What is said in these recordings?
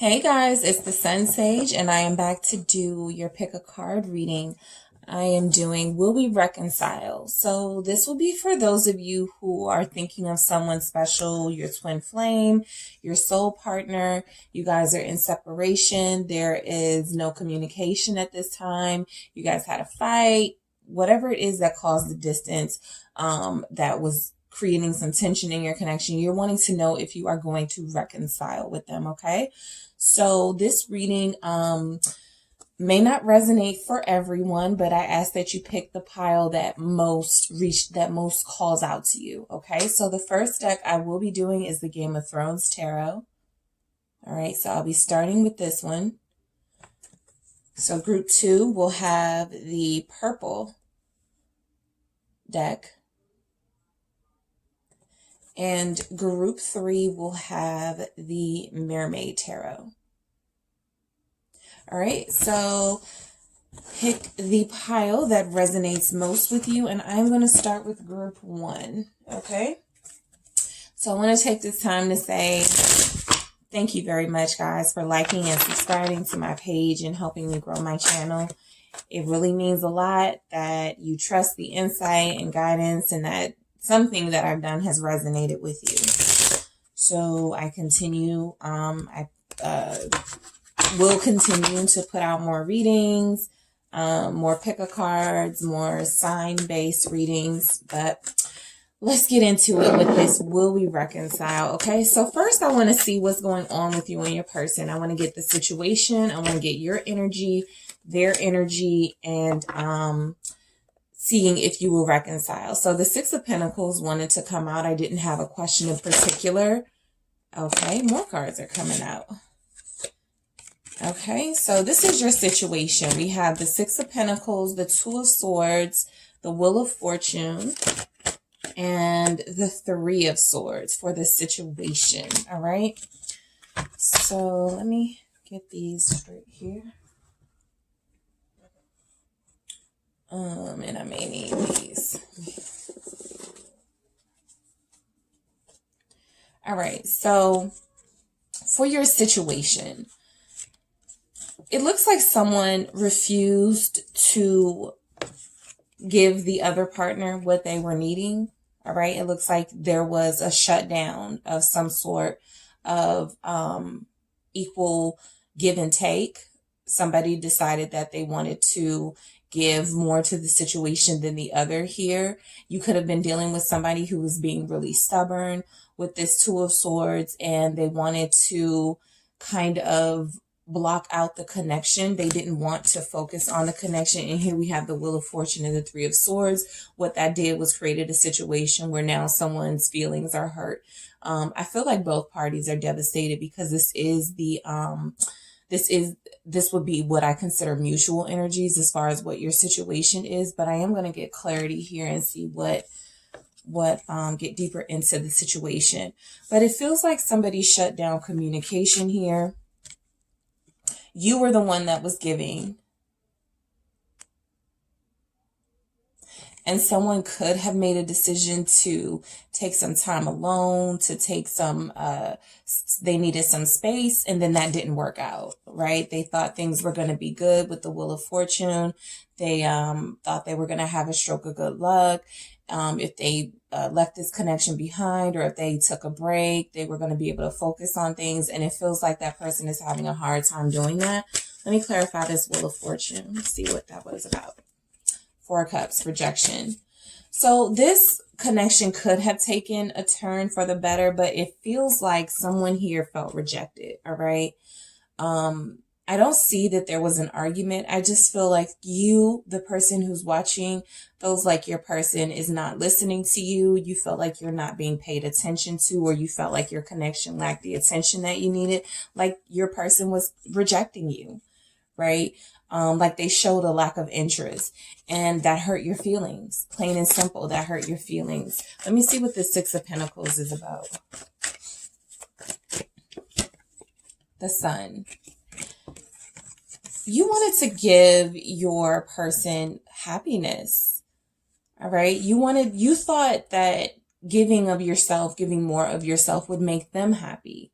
Hey guys, it's the Sun Sage, and I am back to do your pick a card reading. I am doing Will We Reconcile? So this will be for those of you who are thinking of someone special, your twin flame, your soul partner. You guys are in separation. There is no communication at this time. You guys had a fight, whatever it is that caused the distance, that was creating some tension in your connection. You're wanting to know if you are going to reconcile with them, okay? So this reading may not resonate for everyone, but I ask that you pick the pile that most calls out to you, okay? So the first deck I will be doing is the Game of Thrones Tarot. All right, so I'll be starting with this one. So group 2 will have the purple deck. And group 3 will have the Mermaid Tarot. All right, so pick the pile that resonates most with you, and I'm going to start with group 1, okay? So I want to take this time to say thank you very much, guys, for liking and subscribing to my page and helping me grow my channel. It really means a lot that you trust the insight and guidance and that something that I've done has resonated with you. So I continue, I will continue to put out more readings, more pick-a-cards, more sign-based readings, but let's get into it with this Will We Reconcile? Okay, so first I want to see what's going on with you and your person. I want to get the situation. I want to get your energy, their energy, and seeing if you will reconcile. So the Six of Pentacles wanted to come out. I didn't have a question in particular. Okay, more cards are coming out. Okay, so this is your situation. We have the Six of Pentacles, the Two of Swords, the Wheel of Fortune, and the Three of Swords for the situation. All right, so let me get these straight here. And I may need these. All right, so for your situation, it looks like someone refused to give the other partner what they were needing. All right, it looks like there was a shutdown of some sort of equal give and take. Somebody decided that they wanted to give more to the situation than the other here. You could have been dealing with somebody who was being really stubborn with this Two of Swords, and they wanted to kind of block out the connection. They didn't want to focus on the connection. And here we have the Wheel of Fortune and the Three of Swords. What that did was created a situation where now someone's feelings are hurt. I feel like both parties are devastated because this would be what I consider mutual energies as far as what your situation is, but I am going to get clarity here and see get deeper into the situation. But it feels like somebody shut down communication here. You were the one that was giving, and someone could have made a decision to take some time alone, to take some, they needed some space, and then that didn't work out, right? They thought things were going to be good with the Wheel of Fortune. They thought they were going to have a stroke of good luck. If they left this connection behind, or if they took a break, they were going to be able to focus on things. And it feels like that person is having a hard time doing that. Let me clarify this Wheel of Fortune. Let's see what that was about. Four of Cups, rejection. So this connection could have taken a turn for the better, but it feels like someone here felt rejected. All right. I don't see that there was an argument. I just feel like you, the person who's watching, feels like your person is not listening to you. You felt like you're not being paid attention to, or you felt like your connection lacked the attention that you needed. Like your person was rejecting you, right? Like they showed a lack of interest, and that hurt your feelings. Plain and simple, that hurt your feelings. Let me see what the Six of Pentacles is about. The Sun. You wanted to give your person happiness. All right. You thought that giving more of yourself would make them happy.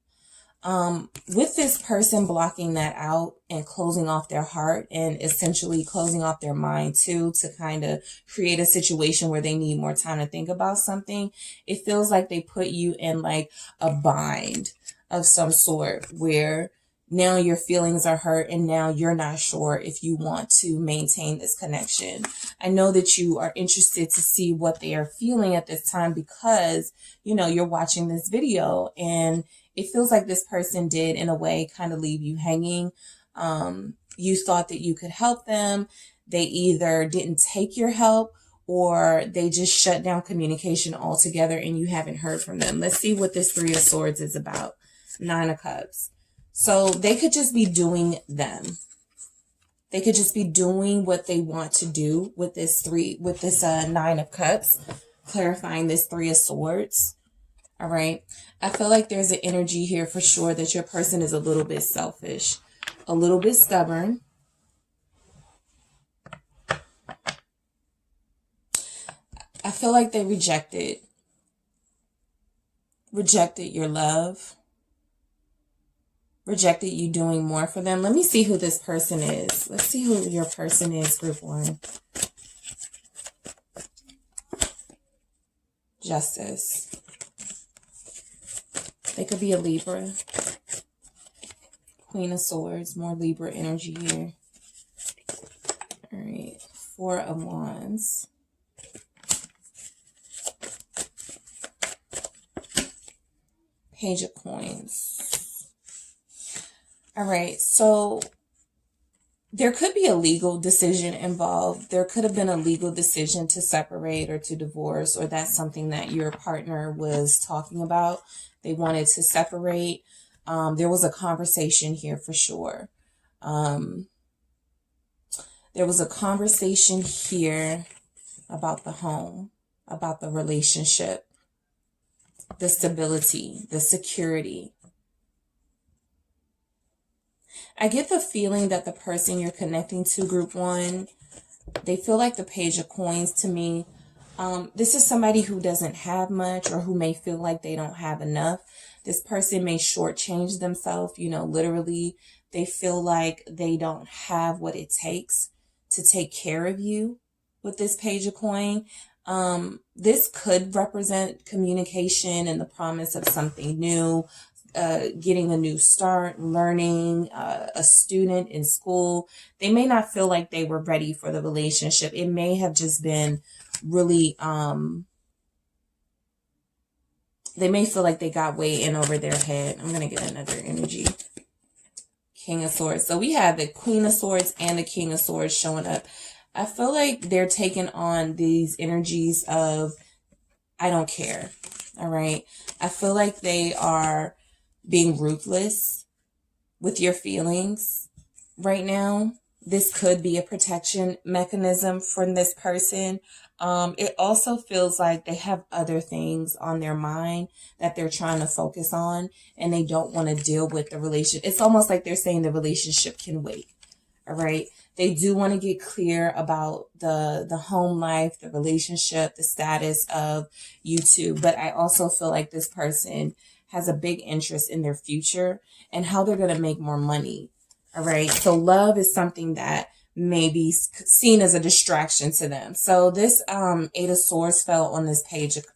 With this person blocking that out and closing off their heart and essentially closing off their mind too, to kind of create a situation where they need more time to think about something, it feels like they put you in like a bind of some sort where now your feelings are hurt and now you're not sure if you want to maintain this connection. I know that you are interested to see what they are feeling at this time because, you know, you're watching this video and it feels like this person did in a way kind of leave you hanging. You thought that you could help them. They either didn't take your help or they just shut down communication altogether and you haven't heard from them. Let's see what this Three of Swords is about. Nine of Cups. So they could just be doing them. They could just be doing what they want to do with this Nine of Cups, clarifying this Three of Swords. All right. I feel like there's an energy here for sure that your person is a little bit selfish, a little bit stubborn. I feel like they rejected your love, rejected you doing more for them. Let me see who this person is. Let's see who your person is, group one. Justice. They could be a Libra. Queen of Swords, more Libra energy here. All right, Four of Wands. Page of Coins. All right, so there could be a legal decision involved. There could have been a legal decision to separate or to divorce, or that's something that your partner was talking about. They wanted to separate. There was a conversation here for sure. There was a conversation here about the home, about the relationship, the stability, the security. I get the feeling that the person you're connecting to, group one, they feel like the Page of Coins to me. This is somebody who doesn't have much or who may feel like they don't have enough. This person may shortchange themselves, you know, literally. They feel like they don't have what it takes to take care of you with this Page of Coin. This could represent communication and the promise of something new, getting a new start, learning, a student in school. They may not feel like they were ready for the relationship. It may have just been really, they may feel like they got way in over their head. I'm going to get another energy. King of Swords. So we have the Queen of Swords and the King of Swords showing up. I feel like they're taking on these energies of, I don't care. All right. I feel like they are being ruthless with your feelings right now. This could be a protection mechanism from this person. It also feels like they have other things on their mind that they're trying to focus on and they don't want to deal with the relationship. It's almost like they're saying the relationship can wait. All right. They do want to get clear about the home life, the relationship, the status of you two. But I also feel like this person has a big interest in their future and how they're going to make more money. All right. So love is something that may be seen as a distraction to them. So this Eight of Swords fell on this Page of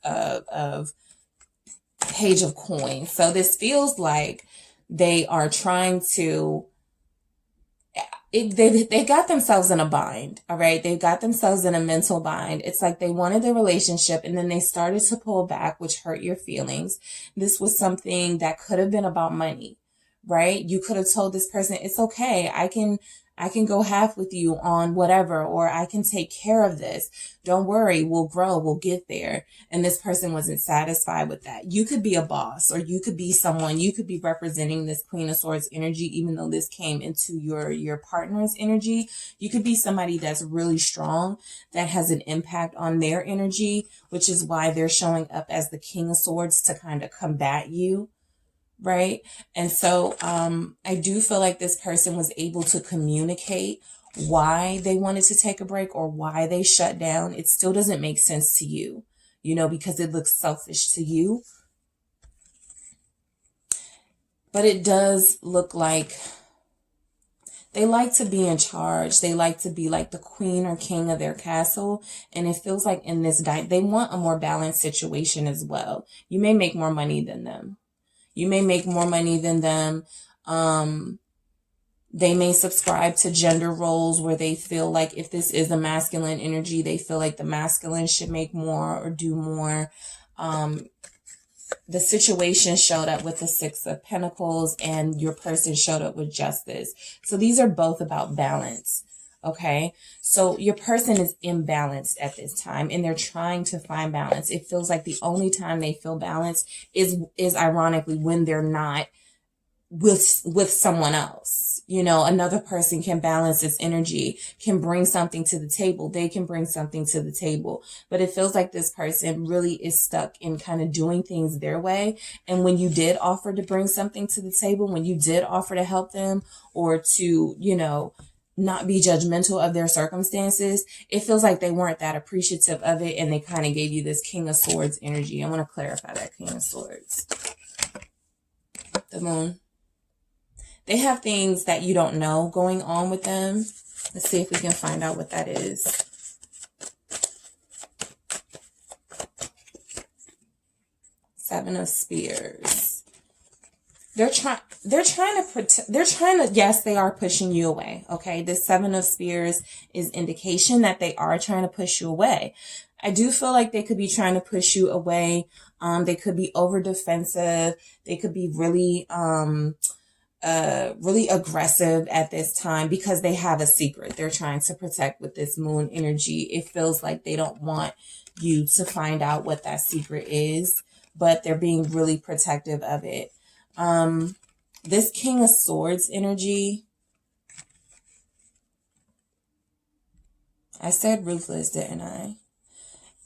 Coins. So this feels like they are trying to, they got themselves in a bind. All right. They got themselves in a mental bind. It's like they wanted the relationship and then they started to pull back, which hurt your feelings. This was something that could have been about money, right? You could have told this person, it's okay. I can go half with you on whatever, or I can take care of this. Don't worry. We'll grow. We'll get there. And this person wasn't satisfied with that. You could be a boss, or you could be someone, you could be representing this Queen of Swords energy, even though this came into your partner's energy. You could be somebody that's really strong, that has an impact on their energy, which is why they're showing up as the King of Swords to kind of combat you. Right. And so I do feel like this person was able to communicate why they wanted to take a break or why they shut down. It still doesn't make sense to you, you know, because it looks selfish to you. But it does look like they like to be in charge. They like to be like the queen or king of their castle. And it feels like in this they want a more balanced situation as well. You may make more money than them. You may make more money than them. They may subscribe to gender roles where they feel like if this is a masculine energy, they feel like the masculine should make more or do more. The situation showed up with the Six of Pentacles and your person showed up with Justice. So these are both about balance. Okay. So your person is imbalanced at this time and they're trying to find balance. It feels like the only time they feel balanced is ironically when they're not with someone else. You know, another person can balance this energy, can bring something to the table. They can bring something to the table. But it feels like this person really is stuck in kind of doing things their way. And when you did offer to bring something to the table, when you did offer to help them or to, you know, not be judgmental of their circumstances, it feels like they weren't that appreciative of it. And they kind of gave you this King of Swords energy. I want to clarify that King of Swords. The Moon. They have things that you don't know going on with them. Let's see if we can find out what that is. Seven of Spears. Yes, they are pushing you away. Okay. This Seven of Spears is indication that they are trying to push you away. I do feel like they could be trying to push you away. They could be over defensive. They could be really aggressive at this time because they have a secret they're trying to protect with this Moon energy. It feels like they don't want you to find out what that secret is, but they're being really protective of it. This King of Swords energy, I said ruthless, didn't I?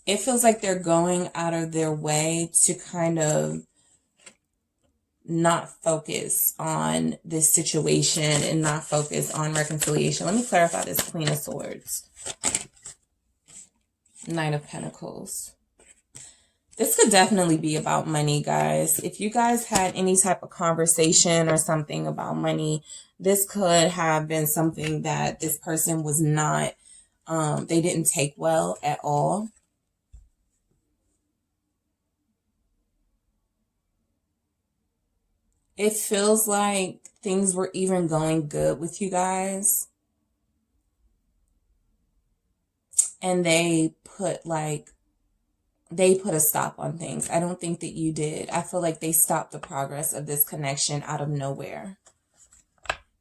It feels like they're going out of their way to kind of not focus on this situation and not focus on reconciliation. Let me clarify this Queen of Swords. Knight of Pentacles. This could definitely be about money, guys. If you guys had any type of conversation or something about money, this could have been something that this person was not, they didn't take well at all. It feels like things were even going good with you guys. And they put a stop on things. I don't think that you did. I feel like they stopped the progress of this connection out of nowhere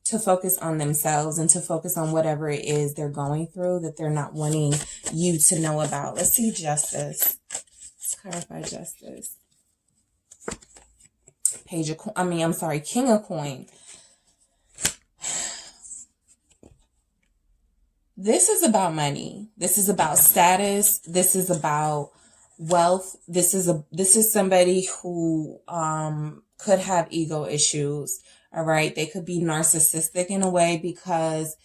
to focus on themselves and to focus on whatever it is they're going through that they're not wanting you to know about. Let's see Justice. Let's clarify Justice. King of Coin. This is about money. This is about status. This is about wealth. This is somebody who could have ego issues. All right. They could be narcissistic in a way because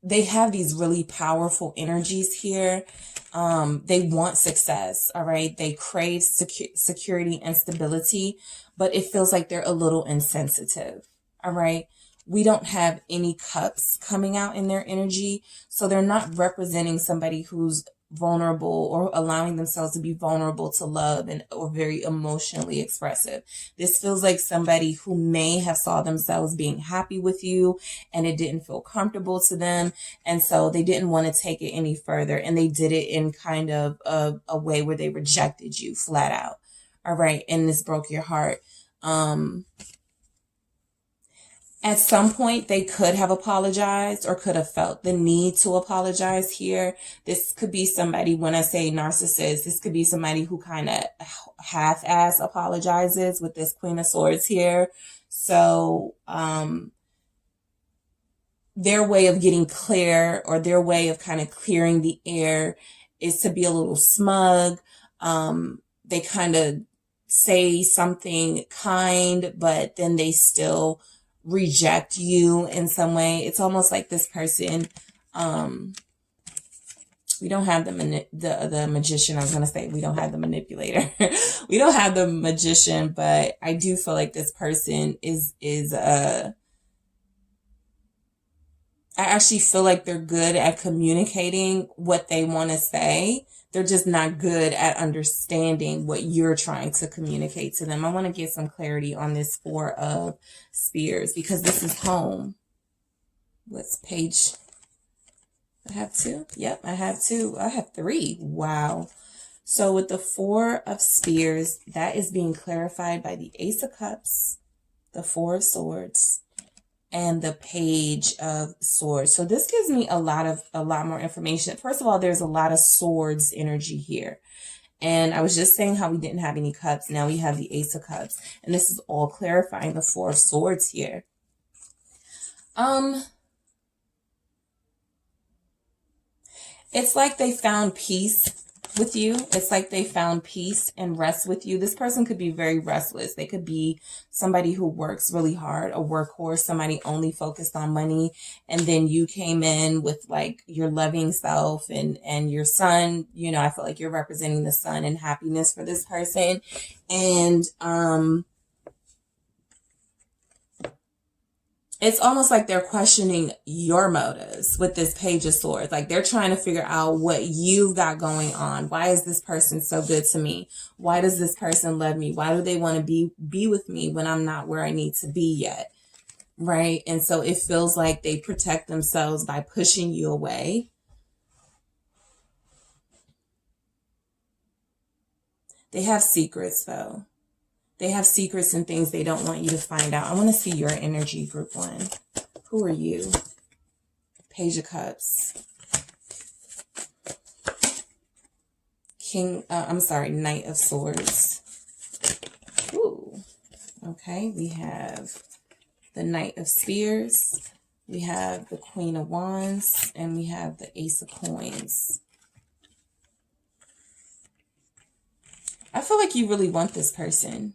they have these really powerful energies here. They want success. All right. They crave security and stability, but it feels like they're a little insensitive. All right. We don't have any cups coming out in their energy. So they're not representing somebody who's vulnerable or allowing themselves to be vulnerable to love and or very emotionally expressive. This feels like somebody who may have saw themselves being happy with you and it didn't feel comfortable to them. And so they didn't want to take it any further. And they did it in kind of a way where they rejected you flat out. All right. And this broke your heart. At some point, they could have apologized or could have felt the need to apologize here. This could be somebody, when I say narcissist, this could be somebody who kind of half-ass apologizes with this Queen of Swords here. So their way of getting clear or their way of kind of clearing the air is to be a little smug. They kind of say something kind, but then they still reject you in some way. It's almost like this person We don't have the magician. I was going to say we don't have the manipulator. We don't have the magician, but I do feel like this person I actually feel like they're good at communicating what they want to say. They're just not good at understanding what you're trying to communicate to them. I want to get some clarity on this Four of Spears because this is home. What's page? I have two. Yep, I have two. I have three. Wow. So with the Four of Spears, that is being clarified by the Ace of Cups, the Four of Swords, and the Page of Swords. So this gives me a lot more information. First of all, there's a lot of swords energy here. And I was just saying how we didn't have any cups. Now we have the Ace of Cups. And this is all clarifying the Four of Swords here. It's like they found peace with you. It's like they found peace and rest with you. This person could be very restless. They could be somebody who works really hard, a workhorse, somebody only focused on money. And then you came in with like your loving self and your sun. You know, I feel like you're representing the sun and happiness for this person. And, it's almost like they're questioning your motives with this Page of Swords. Like they're trying to figure out what you've got going on. Why is this person so good to me? Why does this person love me? Why do they want to be with me when I'm not where I need to be yet? Right? And so it feels like they protect themselves by pushing you away. They have secrets though. They have secrets and things they don't want you to find out. I want to see your energy, group one. Who are you? Page of Cups. Knight of Swords. Ooh. Okay, we have the Knight of Spears. We have the Queen of Wands. And we have the Ace of Coins. I feel like you really want this person.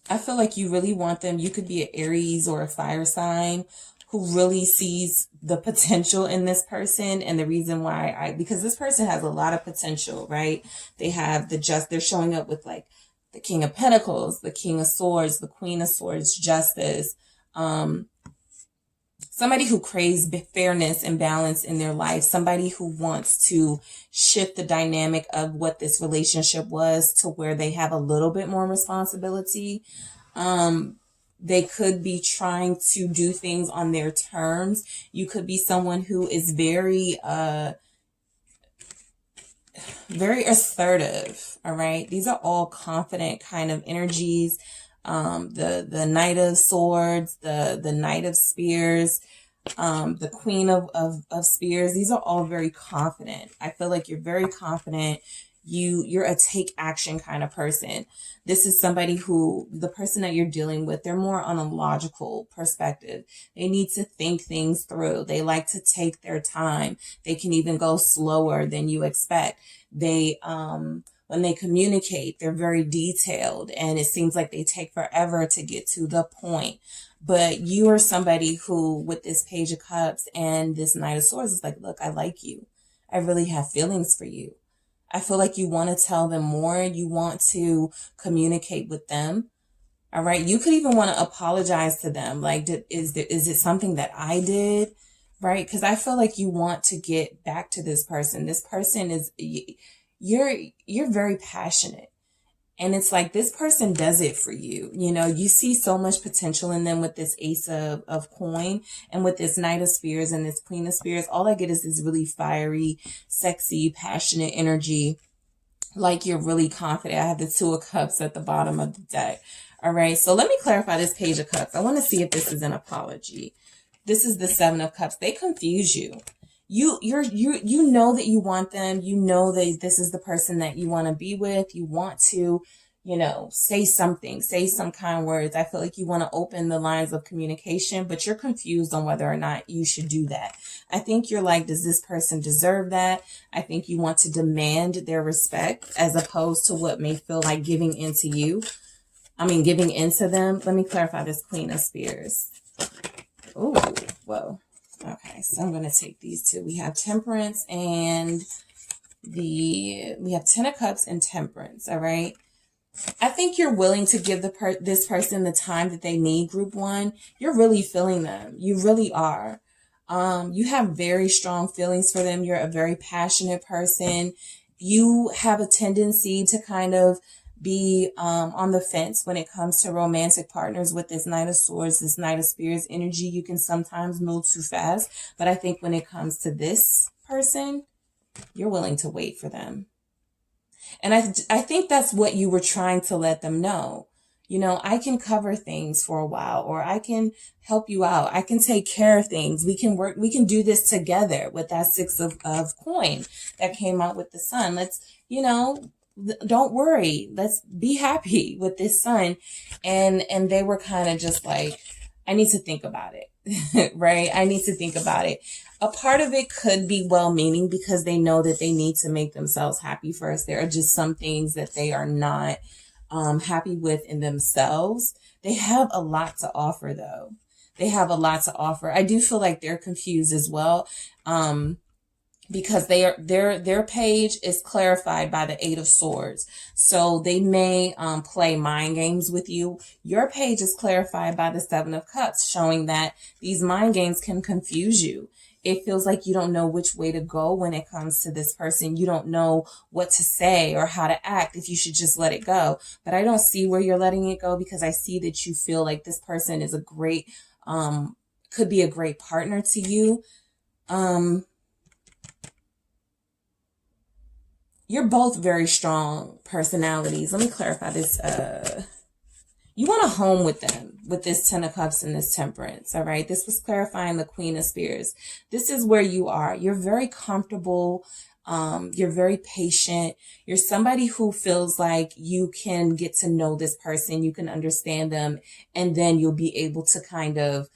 I feel like you really want them. You could be an Aries or a fire sign who really sees the potential in this person. And the reason why because this person has a lot of potential, right? They have they're showing up with like the King of Pentacles, the King of Swords, the Queen of Swords, Justice, somebody who craves fairness and balance in their life, somebody who wants to shift the dynamic of what this relationship was to where they have a little bit more responsibility. They could be trying to do things on their terms. You could be someone who is very assertive. All right. These are all confident kind of energies. The Knight of Swords, the Knight of Spears, the Queen of Spears. These are all very confident. I feel like you're very confident. You're a take action kind of person. This is somebody who, the person that you're dealing with, they're more on a logical perspective. They need to think things through. They like to take their time. They can even go slower than you expect. When they communicate, they're very detailed and it seems like they take forever to get to the point. But you are somebody who, with this Page of Cups and this Knight of Swords, is like, look, I like you. I really have feelings for you. I feel like you want to tell them more. You want to communicate with them. All right. You could even want to apologize to them. Like, is it something that I did? Right. Because I feel like you want to get back to this person. This person is, you're very passionate. And it's like this person does it for you. You know, you see so much potential in them with this Ace of Coin and with this Knight of Spears and this Queen of Spears. All I get is this really fiery, sexy, passionate energy. Like you're really confident. I have the Two of Cups at the bottom of the deck. All right. So let me clarify this Page of Cups. I want to see if this is an apology. This is the Seven of Cups. They confuse you. You know that you want them. You know that this is the person that you want to be with. You want to, say something, say some kind words. I feel like you want to open the lines of communication, but you're confused on whether or not you should do that. I think you're like, does this person deserve that? I think you want to demand their respect as opposed to what may feel like giving into you. Giving into them. Let me clarify this Queen of Spears. Oh, whoa. Okay, so I'm going to take these two. We have Temperance and we have Ten of Cups and Temperance, all right? I think you're willing to give this person the time that they need, group one. You're really feeling them. You really are. You have very strong feelings for them. You're a very passionate person. You have a tendency to kind of be on the fence when it comes to romantic partners with this Knight of Swords, this Knight of Spears energy. You can sometimes move too fast. But I think when it comes to this person, you're willing to wait for them. And I think that's what you were trying to let them know. You know, I can cover things for a while, or I can help you out. I can take care of things. We can work. We can do this together with that Six of coin that came out with the Sun. Let's, you know, don't worry. Let's be happy with this Sun. And they were kind of just like, I need to think about it, right? I need to think about it. A part of it could be well-meaning because they know that they need to make themselves happy first. There are just some things that they are not happy with in themselves. They have a lot to offer, though. They have a lot to offer. I do feel like they're confused as well, because their page is clarified by the Eight of Swords. So they may play mind games with you. Your page is clarified by the Seven of Cups, showing that these mind games can confuse you. It feels like you don't know which way to go when it comes to this person. You don't know what to say or how to act, if you should just let it go. But I don't see where you're letting it go, because I see that you feel like this person is a great, could be a great partner to you. You're both very strong personalities. Let me clarify this. You want to home with them with this Ten of Cups and this Temperance, all right? This was clarifying the Queen of Spears. This is where you are. You're very comfortable. You're very patient. You're somebody who feels like you can get to know this person. You can understand them. And then you'll be able to kind of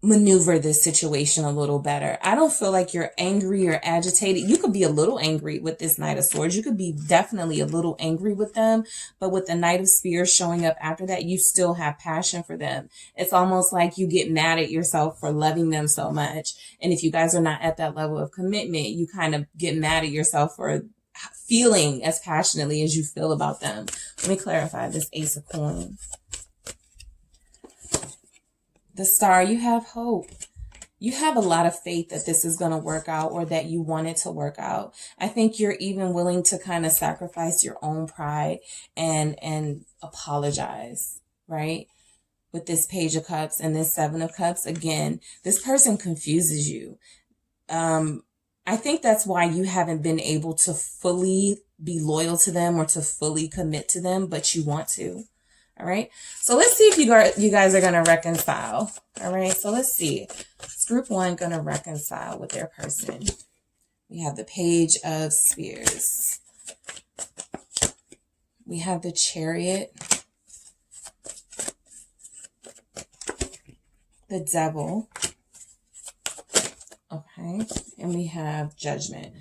maneuver this situation a little better. I don't feel like you're angry or agitated. You could be a little angry with this Knight of Swords. You could be definitely a little angry with them, but with the Knight of Spears showing up after that, you still have passion for them. It's almost like you get mad at yourself for loving them so much. And if you guys are not at that level of commitment, you kind of get mad at yourself for feeling as passionately as you feel about them. Let me clarify this Ace of Coins. The Star, you have hope. You have a lot of faith that this is going to work out, or that you want it to work out. I think you're even willing to kind of sacrifice your own pride and apologize, right? With this Page of Cups and this Seven of Cups, again, this person confuses you. I think that's why you haven't been able to fully be loyal to them or to fully commit to them, but you want to. All right. So let's see if you guys are going to reconcile. All right. So let's see. Is group one going to reconcile with their person? We have the Page of Spears. We have the Chariot. The Devil. Okay. And we have Judgment.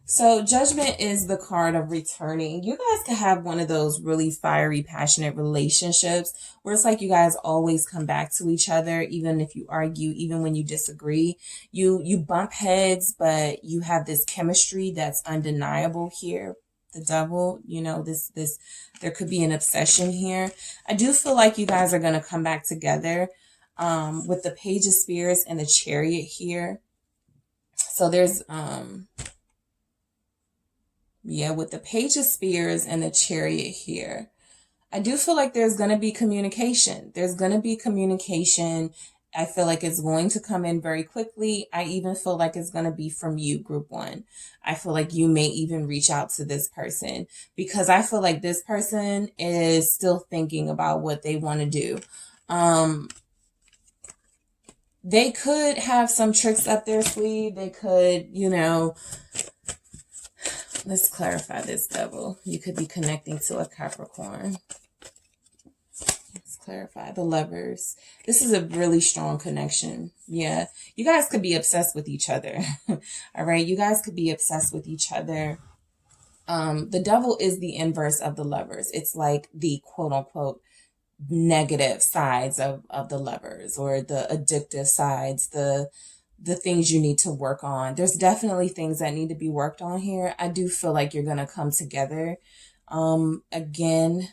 So Judgment is the card of returning. You guys could have one of those really fiery, passionate relationships where it's like you guys always come back to each other, even if you argue, even when you disagree. You bump heads, but you have this chemistry that's undeniable here. The Devil, you know, there could be an obsession here. I do feel like you guys are going to come back together with the Page of Spears and the Chariot here. So there's... yeah, with the Page of Spears and the Chariot here, I do feel like there's going to be communication. There's going to be communication. I feel like it's going to come in very quickly. I even feel like it's going to be from you, group one. I feel like you may even reach out to this person, because I feel like this person is still thinking about what they want to do. They could have some tricks up their sleeve. They could, you know... Let's clarify this, Devil. You could be connecting to a Capricorn. Let's clarify the Lovers. This is a really strong connection. Yeah. You guys could be obsessed with each other. All right. You guys could be obsessed with each other. The Devil is the inverse of the Lovers. It's like the quote unquote negative sides of the Lovers, or the addictive sides, the things you need to work on. There's definitely things that need to be worked on here. I do feel like you're going to come together. Again,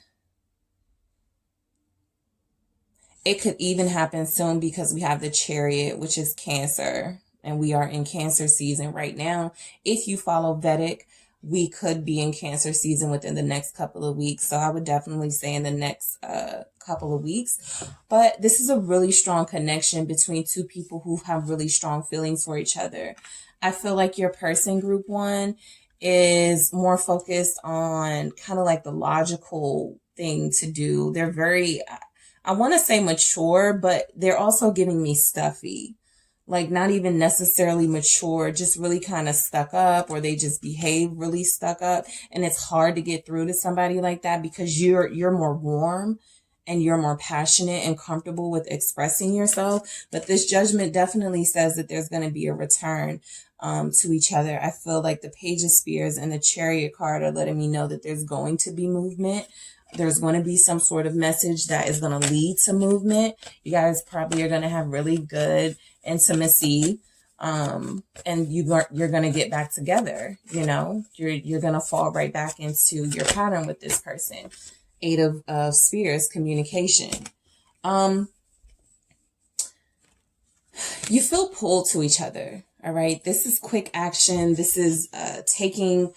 it could even happen soon because we have the Chariot, which is Cancer, and we are in Cancer season right now. If you follow Vedic, we could be in Cancer season within the next couple of weeks. So I would definitely say in the next couple of weeks. But this is a really strong connection between two people who have really strong feelings for each other. I feel like your person, group one, is more focused on kind of like the logical thing to do. They're very, I want to say mature, but they're also giving me stuffy. Like not even necessarily mature, just really kind of stuck up, or they just behave really stuck up. And it's hard to get through to somebody like that because you're more warm and you're more passionate and comfortable with expressing yourself. But this Judgment definitely says that there's going to be a return to each other. I feel like the Page of Spears and the Chariot card are letting me know that there's going to be movement. There's going to be some sort of message that is going to lead to movement. You guys probably are going to have really good intimacy, and you're going to get back together. You know, you're going to fall right back into your pattern with this person. Eight of Spears, communication. You feel pulled to each other. All right. This is quick action. This is taking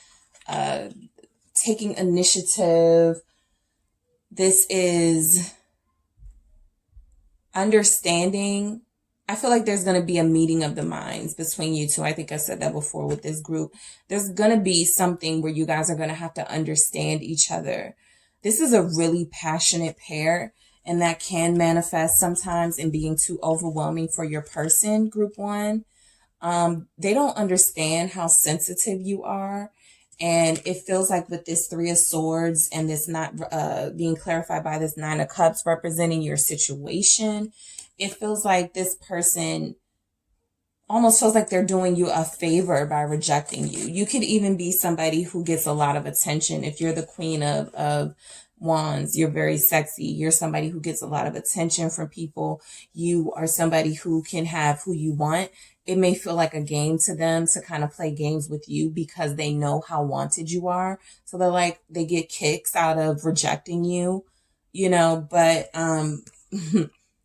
initiative. This is understanding. I feel like there's going to be a meeting of the minds between you two. I think I said that before with this group. There's going to be something where you guys are going to have to understand each other. This is a really passionate pair, and that can manifest sometimes in being too overwhelming for your person, group one. They don't understand how sensitive you are. And it feels like with this Three of Swords and this not being clarified by this Nine of Cups representing your situation, it feels like this person almost feels like they're doing you a favor by rejecting you. You could even be somebody who gets a lot of attention. If you're the Queen of Wands, you're very sexy. You're somebody who gets a lot of attention from people. You are somebody who can have who you want. It may feel like a game to them to kind of play games with you because they know how wanted you are. So they get kicks out of rejecting you, you know, but I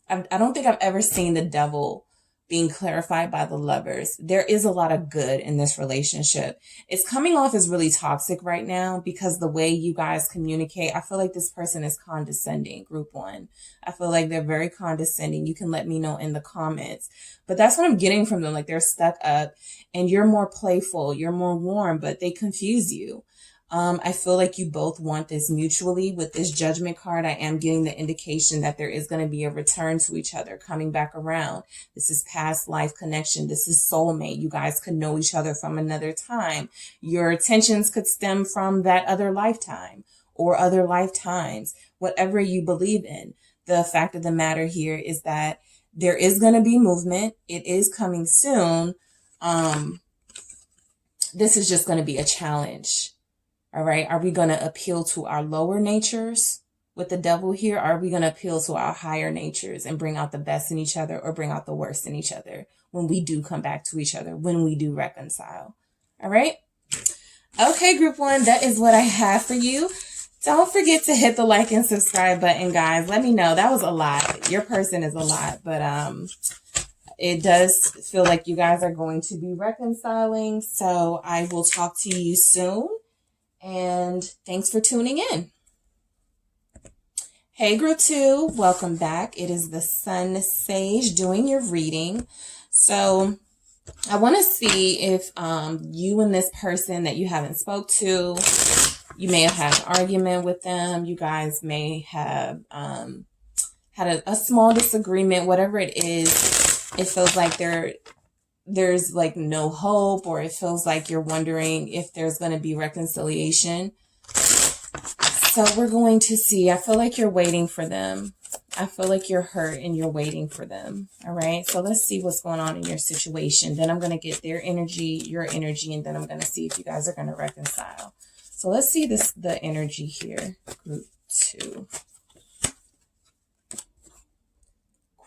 don't think I've ever seen the Devil being clarified by the Lovers. There is a lot of good in this relationship. It's coming off as really toxic right now because the way you guys communicate, I feel like this person is condescending, group one. I feel like they're very condescending. You can let me know in the comments. But that's what I'm getting from them. Like they're stuck up and you're more playful, you're more warm, but they confuse you. I feel like you both want this mutually. With this Judgment card, I am getting the indication that there is going to be a return to each other, coming back around. This is past life connection. This is soulmate. You guys could know each other from another time. Your intentions could stem from that other lifetime or other lifetimes, whatever you believe in. The fact of the matter here is that there is going to be movement. It is coming soon. This is just going to be a challenge. All right. Are we going to appeal to our lower natures with the Devil here? Or are we going to appeal to our higher natures and bring out the best in each other or bring out the worst in each other when we do come back to each other, when we do reconcile? All right. Okay, group one, that is what I have for you. Don't forget to hit the like and subscribe button, guys. Let me know. That was a lot. Your person is a lot, but it does feel like you guys are going to be reconciling. So I will talk to you soon. And thanks for tuning in. Hey, group two, welcome back. It is the Sun Sage doing your reading. So I want to see if you and this person that you haven't spoke to, you may have had an argument with them. You guys may have had a small disagreement, whatever it is. It feels like there's like no hope, or it feels like you're wondering if there's going to be reconciliation. So we're going to see. I feel like you're waiting for them. I feel like you're hurt and you're waiting for them. All right. So let's see what's going on in your situation. Then I'm going to get their energy, your energy, and then I'm going to see if you guys are going to reconcile. So let's see the energy here. Group two.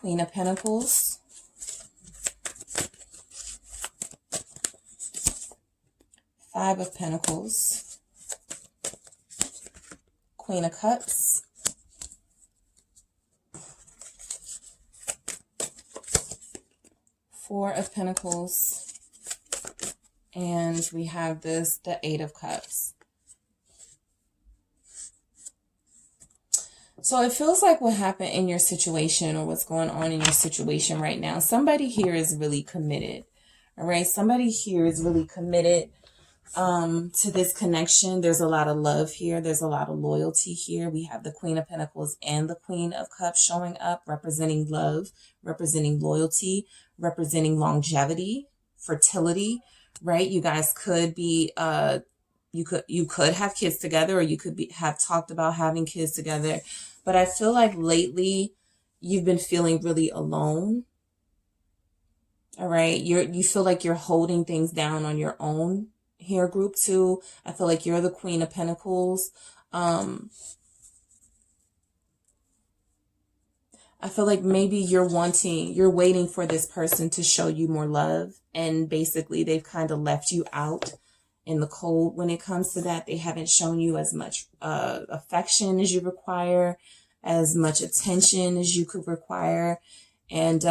Queen of Pentacles, Five of Pentacles, Queen of Cups, Four of Pentacles, and we have the Eight of Cups. So it feels like what happened in your situation, or what's going on in your situation right now, somebody here is really committed. All right. Somebody here is really committed to this connection. There's a lot of love here. There's a lot of loyalty here. We have the Queen of Pentacles and the Queen of Cups showing up, representing love, representing loyalty, representing longevity, fertility, right? You guys could be, you could have kids together, or you could have talked about having kids together. But I feel like lately you've been feeling really alone. All right. You feel like you're holding things down on your own here, group two. I feel like you're the Queen of Pentacles. I feel like maybe you're waiting for this person to show you more love. And basically they've kind of left you out in the cold when it comes to that. They haven't shown you as much affection as you require, as much attention as you could require. And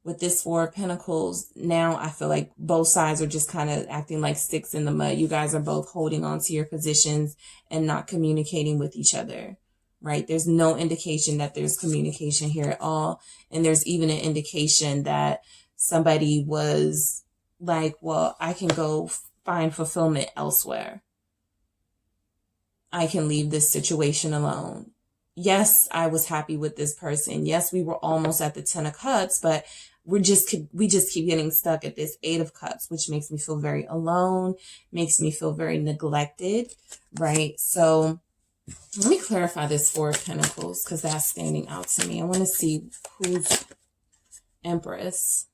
with this Four of Pentacles, now I feel like both sides are just kind of acting like sticks in the mud. You guys are both holding on to your positions and not communicating with each other, right? There's no indication that there's communication here at all. And there's even an indication that somebody was like, well, I can go find fulfillment elsewhere. I can leave this situation alone. Yes, I was happy with this person. Yes, we were almost at the 10 of Cups, but we just keep getting stuck at this Eight of Cups, which makes me feel very alone, makes me feel very neglected, right? So let me clarify this Four of Pentacles, because that's standing out to me. I want to see who's Empress.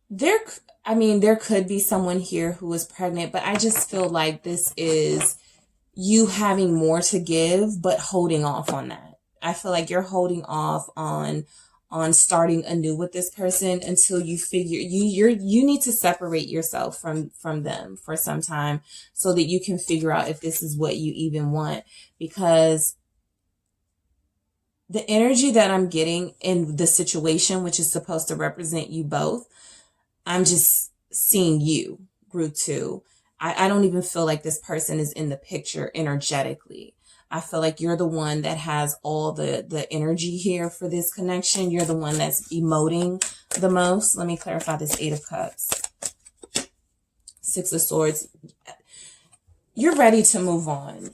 There could be someone here who is pregnant, but I just feel like this is you having more to give, but holding off on that. I feel like you're holding off on starting anew with this person until you figure you need to separate yourself from them for some time so that you can figure out if this is what you even want. Because the energy that I'm getting in the situation, which is supposed to represent you both, I'm just seeing you, group two. I don't even feel like this person is in the picture energetically. I feel like you're the one that has all the energy here for this connection. You're the one that's emoting the most. Let me clarify this Eight of Cups. Six of Swords. You're ready to move on.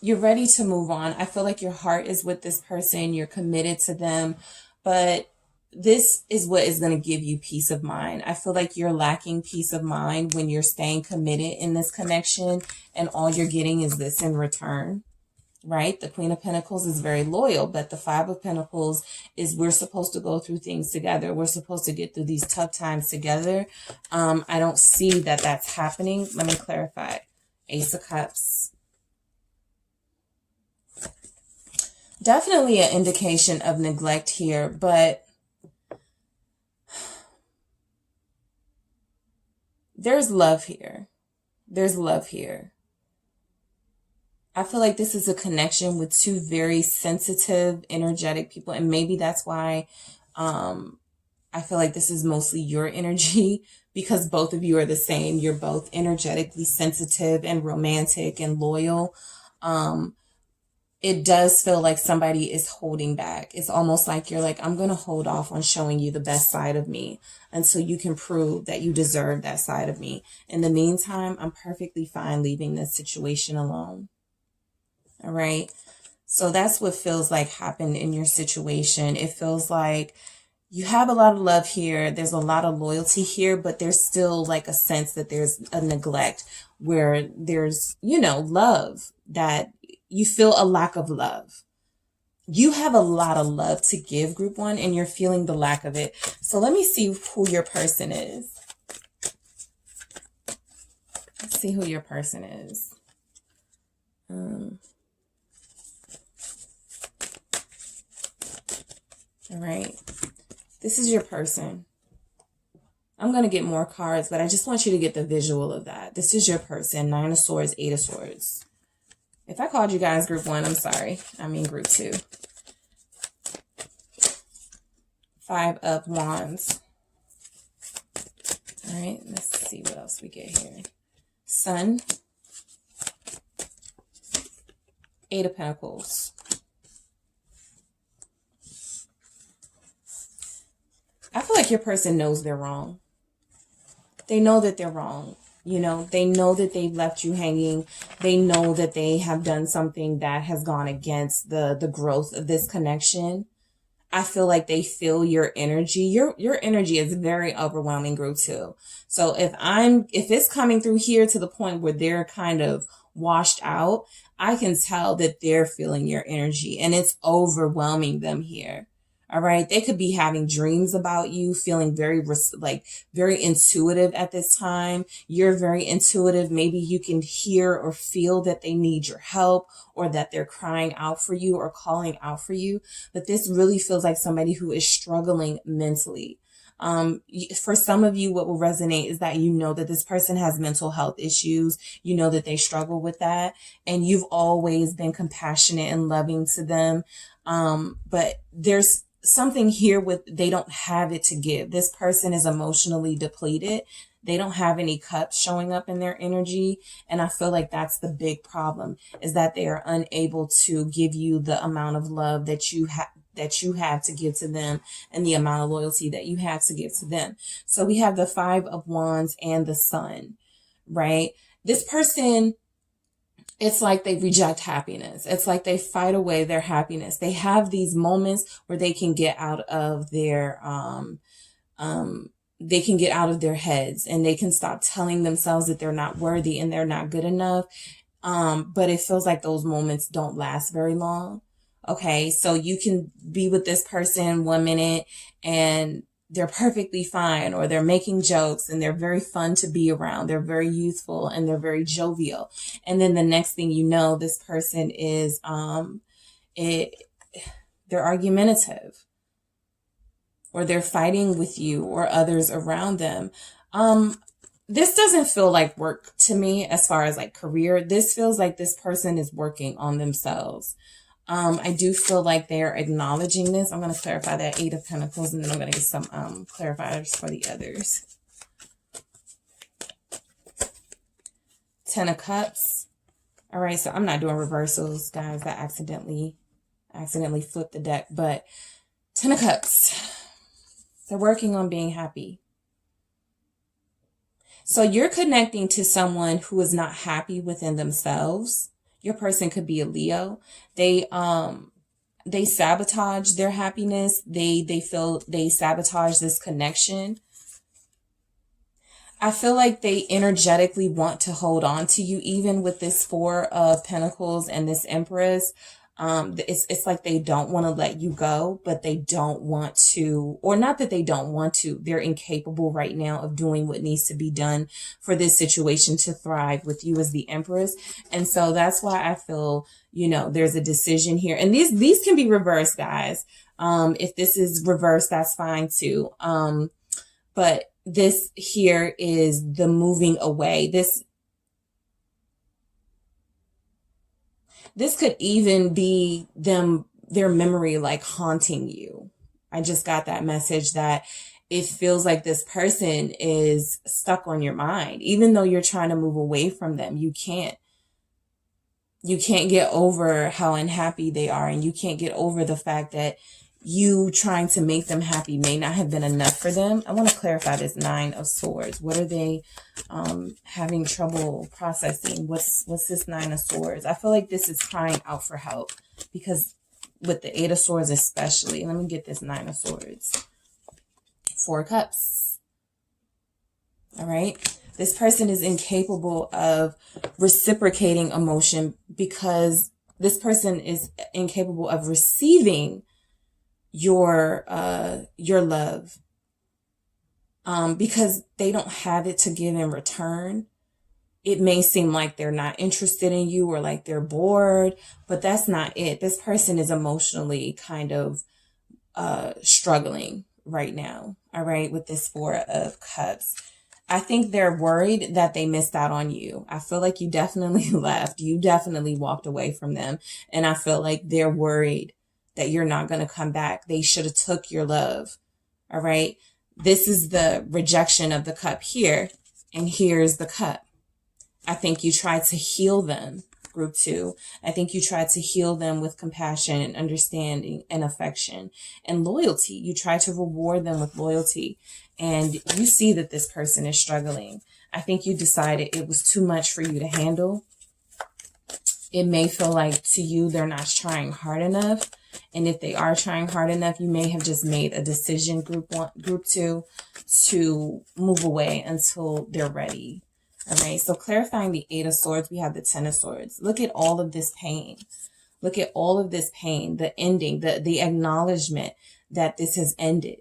You're ready to move on. I feel like your heart is with this person. You're committed to them, but this is what is going to give you peace of mind. I feel like you're lacking peace of mind when you're staying committed in this connection and all you're getting is this in return, right? The Queen of Pentacles is very loyal, but the Five of Pentacles is we're supposed to go through things together. We're supposed to get through these tough times together. I don't see that that's happening. Let me clarify. Ace of Cups. Definitely an indication of neglect here, but there's love here. There's love here. I feel like this is a connection with two very sensitive, energetic people. And maybe that's why I feel like this is mostly your energy, because both of you are the same. You're both energetically sensitive and romantic and loyal. It does feel like somebody is holding back. It's almost like you're like, I'm going to hold off on showing you the best side of me until you can prove that you deserve that side of me. In the meantime, I'm perfectly fine leaving this situation alone. All right. So that's what feels like happened in your situation. It feels like you have a lot of love here. There's a lot of loyalty here, but there's still like a sense that there's a neglect where there's, love, that you feel a lack of love. You have a lot of love to give, group one, and you're feeling the lack of it. So let me see who your person is. Let's Let's see who your person is. All right. This is your person. I'm going to get more cards, but I just want you to get the visual of that. This is your person. 9 of Swords, 8 of Swords. If I called you guys group 1, I'm sorry. I mean group 2. 5 of Wands. All right, let's see what else we get here. Sun. 8 of Pentacles. I feel like your person knows they're wrong. They know that they're wrong. You know, they know that they've left you hanging. They know that they have done something that has gone against the growth of this connection. I feel like they feel your energy. Your energy is very overwhelming, group 2. So if it's coming through here to the point where they're kind of washed out, I can tell that they're feeling your energy and it's overwhelming them here. All right. They could be having dreams about you, feeling very intuitive at this time. You're very intuitive. Maybe you can hear or feel that they need your help or that they're crying out for you or calling out for you. But this really feels like somebody who is struggling mentally. For some of you, what will resonate is that you know that this person has mental health issues. You know that they struggle with that, and you've always been compassionate and loving to them. But there's something here with they don't have it to give. This person is emotionally depleted. They don't have any cups showing up in their energy. And I feel like that's the big problem, is that they are unable to give you the amount of love that you have to give to them and the amount of loyalty that you have to give to them. So we have the 5 of Wands and the Sun, right? This person, it's like they reject happiness. It's like they fight away their happiness. They have these moments where they can get out of their, heads, and they can stop telling themselves that they're not worthy and they're not good enough. But it feels like those moments don't last very long. Okay. So you can be with this person 1 minute and they're perfectly fine, or they're making jokes and they're very fun to be around. They're very youthful and they're very jovial. And then the next thing you know, this person is, they're argumentative, or they're fighting with you or others around them. This doesn't feel like work to me as far as like career. This feels like this person is working on themselves. I do feel like they're acknowledging this. I'm going to clarify that 8 of Pentacles, and then I'm going to get some clarifiers for the others. 10 of Cups. All right, so I'm not doing reversals, guys. I accidentally flipped the deck, but 10 of Cups. They're working on being happy. So you're connecting to someone who is not happy within themselves. Your person could be a Leo. They sabotage their happiness. They feel they sabotage this connection. I feel like they energetically want to hold on to you, even with this 4 of Pentacles and this Empress. It's like they don't want to let you go, but they don't want to, or not that they don't want to, they're incapable right now of doing what needs to be done for this situation to thrive with you as the Empress. And so that's why I feel, there's a decision here. And these can be reversed, guys. If this is reversed, that's fine too. But this here is the moving away. This could even be their memory like haunting you. I just got that message that it feels like this person is stuck on your mind. Even though you're trying to move away from them, you can't get over how unhappy they are. And you can't get over the fact that you trying to make them happy may not have been enough for them. I want to clarify this 9 of Swords. What are they having trouble processing? What's this 9 of Swords? I feel like this is crying out for help, because with the 8 of Swords especially. Let me get this 9 of Swords. 4 of Cups. All right. This person is incapable of reciprocating emotion, because this person is incapable of receiving your love, because they don't have it to give in return. it may seem like they're not interested in you or like they're bored, but that's not it. This person is emotionally kind of struggling right now, all right, with this Four of Cups. I think they're worried that they missed out on you. I feel like you definitely left. You definitely walked away from them. And I feel like they're worried that you're not going to come back. They should have took your love. All right. This is the rejection of the cup here. And here's the cup. I think you tried to heal them, group 2. I think you tried to heal them with compassion and understanding and affection and loyalty. You tried to reward them with loyalty. And you see that this person is struggling. I think you decided it was too much for you to handle. It may feel like to you they're not trying hard enough. And if they are trying hard enough, you may have just made a decision, group 2, to move away until they're ready. All right, so clarifying the 8 of Swords, we have the 10 of Swords. Look at all of this pain. Look at all of this pain, the ending, the acknowledgement that this has ended.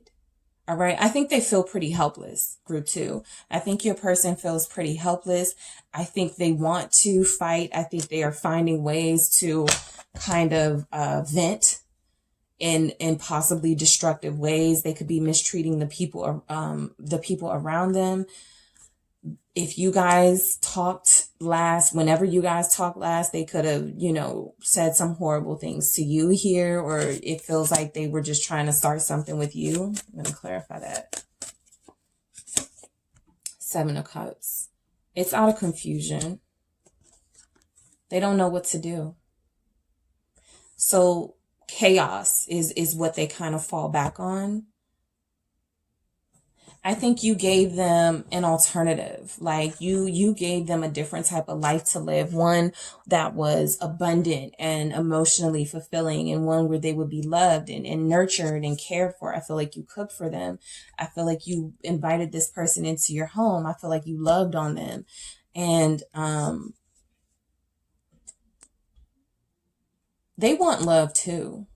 All right. I think they feel pretty helpless, group 2. I think your person feels pretty helpless. I think they want to fight. I think they are finding ways to kind of vent in possibly destructive ways. They could be mistreating the people around them. If you guys talked last, whenever you guys talked last, they could have, said some horrible things to you here, or it feels like they were just trying to start something with you. I'm going to clarify that. 7 of Cups. It's out of confusion. They don't know what to do. So chaos is what they kind of fall back on. I think you gave them an alternative. Like you gave them a different type of life to live, one that was abundant and emotionally fulfilling, and one where they would be loved and nurtured and cared for. I feel like you cooked for them. I feel like you invited this person into your home. I feel like you loved on them. And they want love too.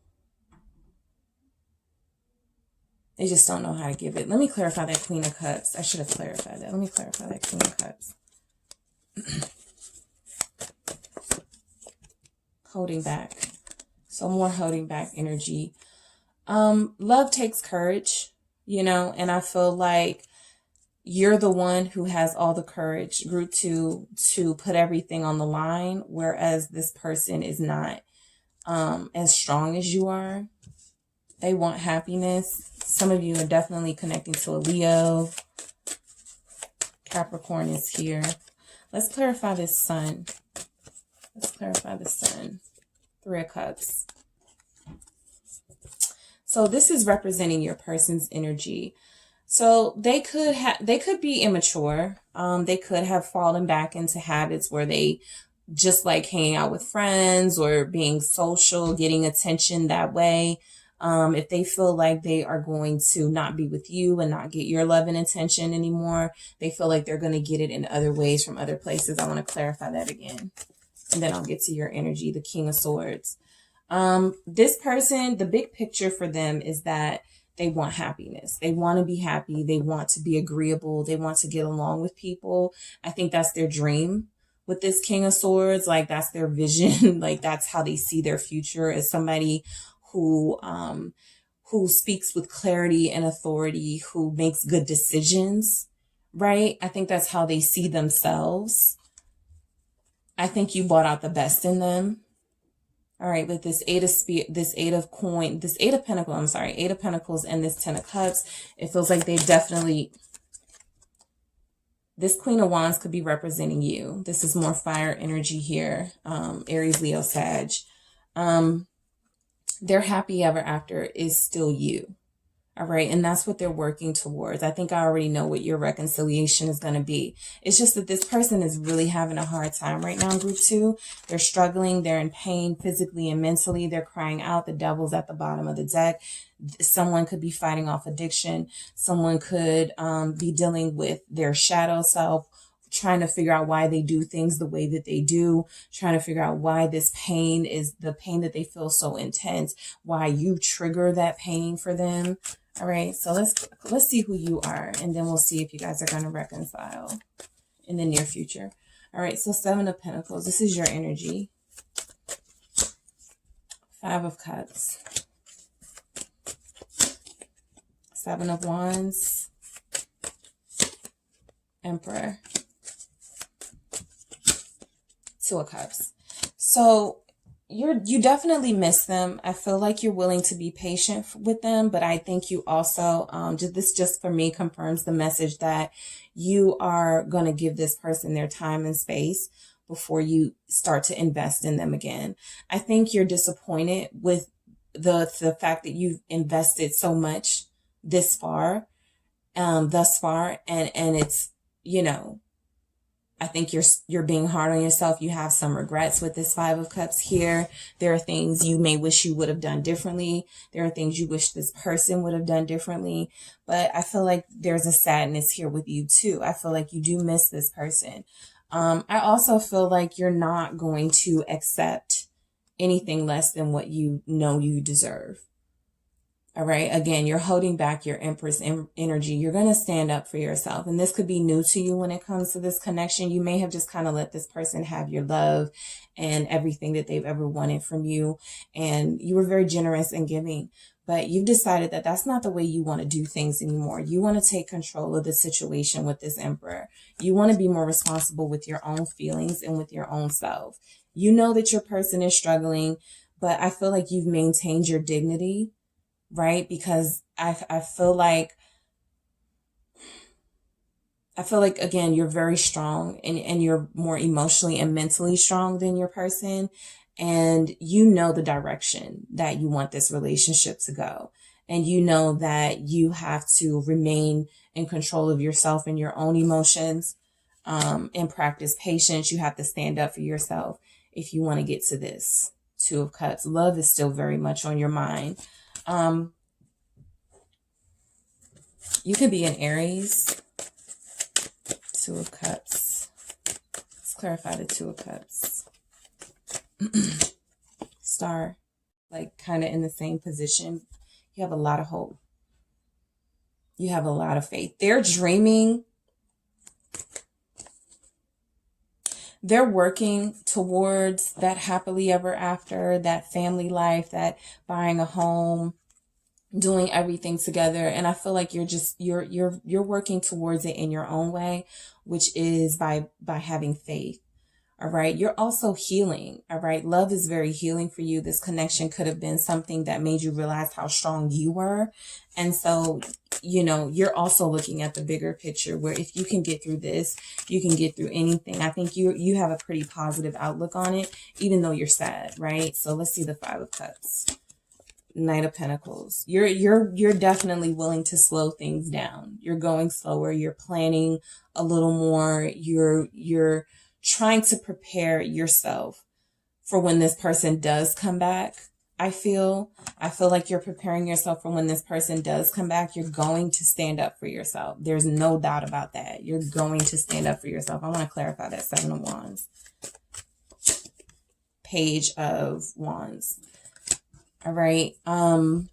They just don't know how to give it. Let me clarify that Queen of Cups. I should have clarified that. Let me clarify that Queen of Cups. Holding back. So more holding back energy. Love takes courage, and I feel like you're the one who has all the courage, group 2, to put everything on the line, whereas this person is not as strong as you are. They want happiness. Some of you are definitely connecting to a Leo. Capricorn is here. Let's clarify this Sun. Let's clarify the Sun. 3 of Cups. So this is representing your person's energy. So they could be immature. They could have fallen back into habits where they just like hanging out with friends or being social, getting attention that way. If they feel like they are going to not be with you and not get your love and attention anymore, they feel like they're going to get it in other ways from other places. I want to clarify that again. And then I'll get to your energy, the King of Swords. This person, the big picture for them is that they want happiness. They want to be happy. They want to be agreeable. They want to get along with people. I think that's their dream with this King of Swords. Like that's their vision. Like that's how they see their future, as somebody who speaks with clarity and authority, who makes good decisions, right? I think that's how they see themselves. I think you brought out the best in them. All right, with this Eight of Pentacles and this 10 of Cups, it feels like they definitely, this Queen of Wands could be representing you. This is more fire energy here, Aries, Leo, Sag. Their happy ever after is still you. All right. And that's what they're working towards. I think I already know what your reconciliation is going to be. It's just that this person is really having a hard time right now, group 2. They're struggling. They're in pain physically and mentally. They're crying out. The devil's at the bottom of the deck. Someone could be fighting off addiction. Someone could be dealing with their shadow self, trying to figure out why they do things the way that they do, trying to figure out why this pain is the pain that they feel so intense, why you trigger that pain for them. All right, so let's see who you are, and then we'll see if you guys are going to reconcile in the near future. All right, so Seven of Pentacles. This is your energy. Five of Cups. Seven of Wands. Emperor. Two of Cups. So you definitely miss them. I feel like you're willing to be patient with them, but I think you also, this just for me confirms the message that you are going to give this person their time and space before you start to invest in them again. I think you're disappointed with the fact that you've invested so much thus far, and it's, you know, I think you're being hard on yourself. You have some regrets with this Five of Cups here. There are things you may wish you would have done differently. There are things you wish this person would have done differently. But I feel like there's a sadness here with you too. I feel like you do miss this person. I also feel like you're not going to accept anything less than what you know you deserve. All right. Again, you're holding back your Empress energy. You're going to stand up for yourself. And this could be new to you when it comes to this connection. You may have just kind of let this person have your love and everything that they've ever wanted from you. And you were very generous in giving. But you've decided that that's not the way you want to do things anymore. You want to take control of the situation with this Emperor. You want to be more responsible with your own feelings and with your own self. You know that your person is struggling, but I feel like you've maintained your dignity. Right? Because I feel like, again, you're very strong and you're more emotionally and mentally strong than your person. And you know the direction that you want this relationship to go. And you know that you have to remain in control of yourself and your own emotions, and practice patience. You have to stand up for yourself if you want to get to this Two of Cups. Love is still very much on your mind. You could be an Aries. Two of Cups. Let's clarify the Two of Cups. Star, like kind of in the same position. You have a lot of hope. You have a lot of faith. They're dreaming. They're working towards that happily ever after, that family life, that buying a home, doing everything together. And I feel like you're working towards it in your own way, which is by having faith. All right. You're also healing. All right. Love is very healing for you. This connection could have been something that made you realize how strong you were. And so, you know, you're also looking at the bigger picture where if you can get through this, you can get through anything. I think you have a pretty positive outlook on it, even though you're sad. Right. So let's see the Five of Cups. Knight of Pentacles. You're definitely willing to slow things down. You're going slower. You're planning a little more. You're trying to prepare yourself for when this person does come back. I feel like you're preparing yourself for when this person does come back. You're going to stand up for yourself. There's no doubt about that. You're going to stand up for yourself. I want to clarify that. Seven of Wands. Page of Wands. All right. I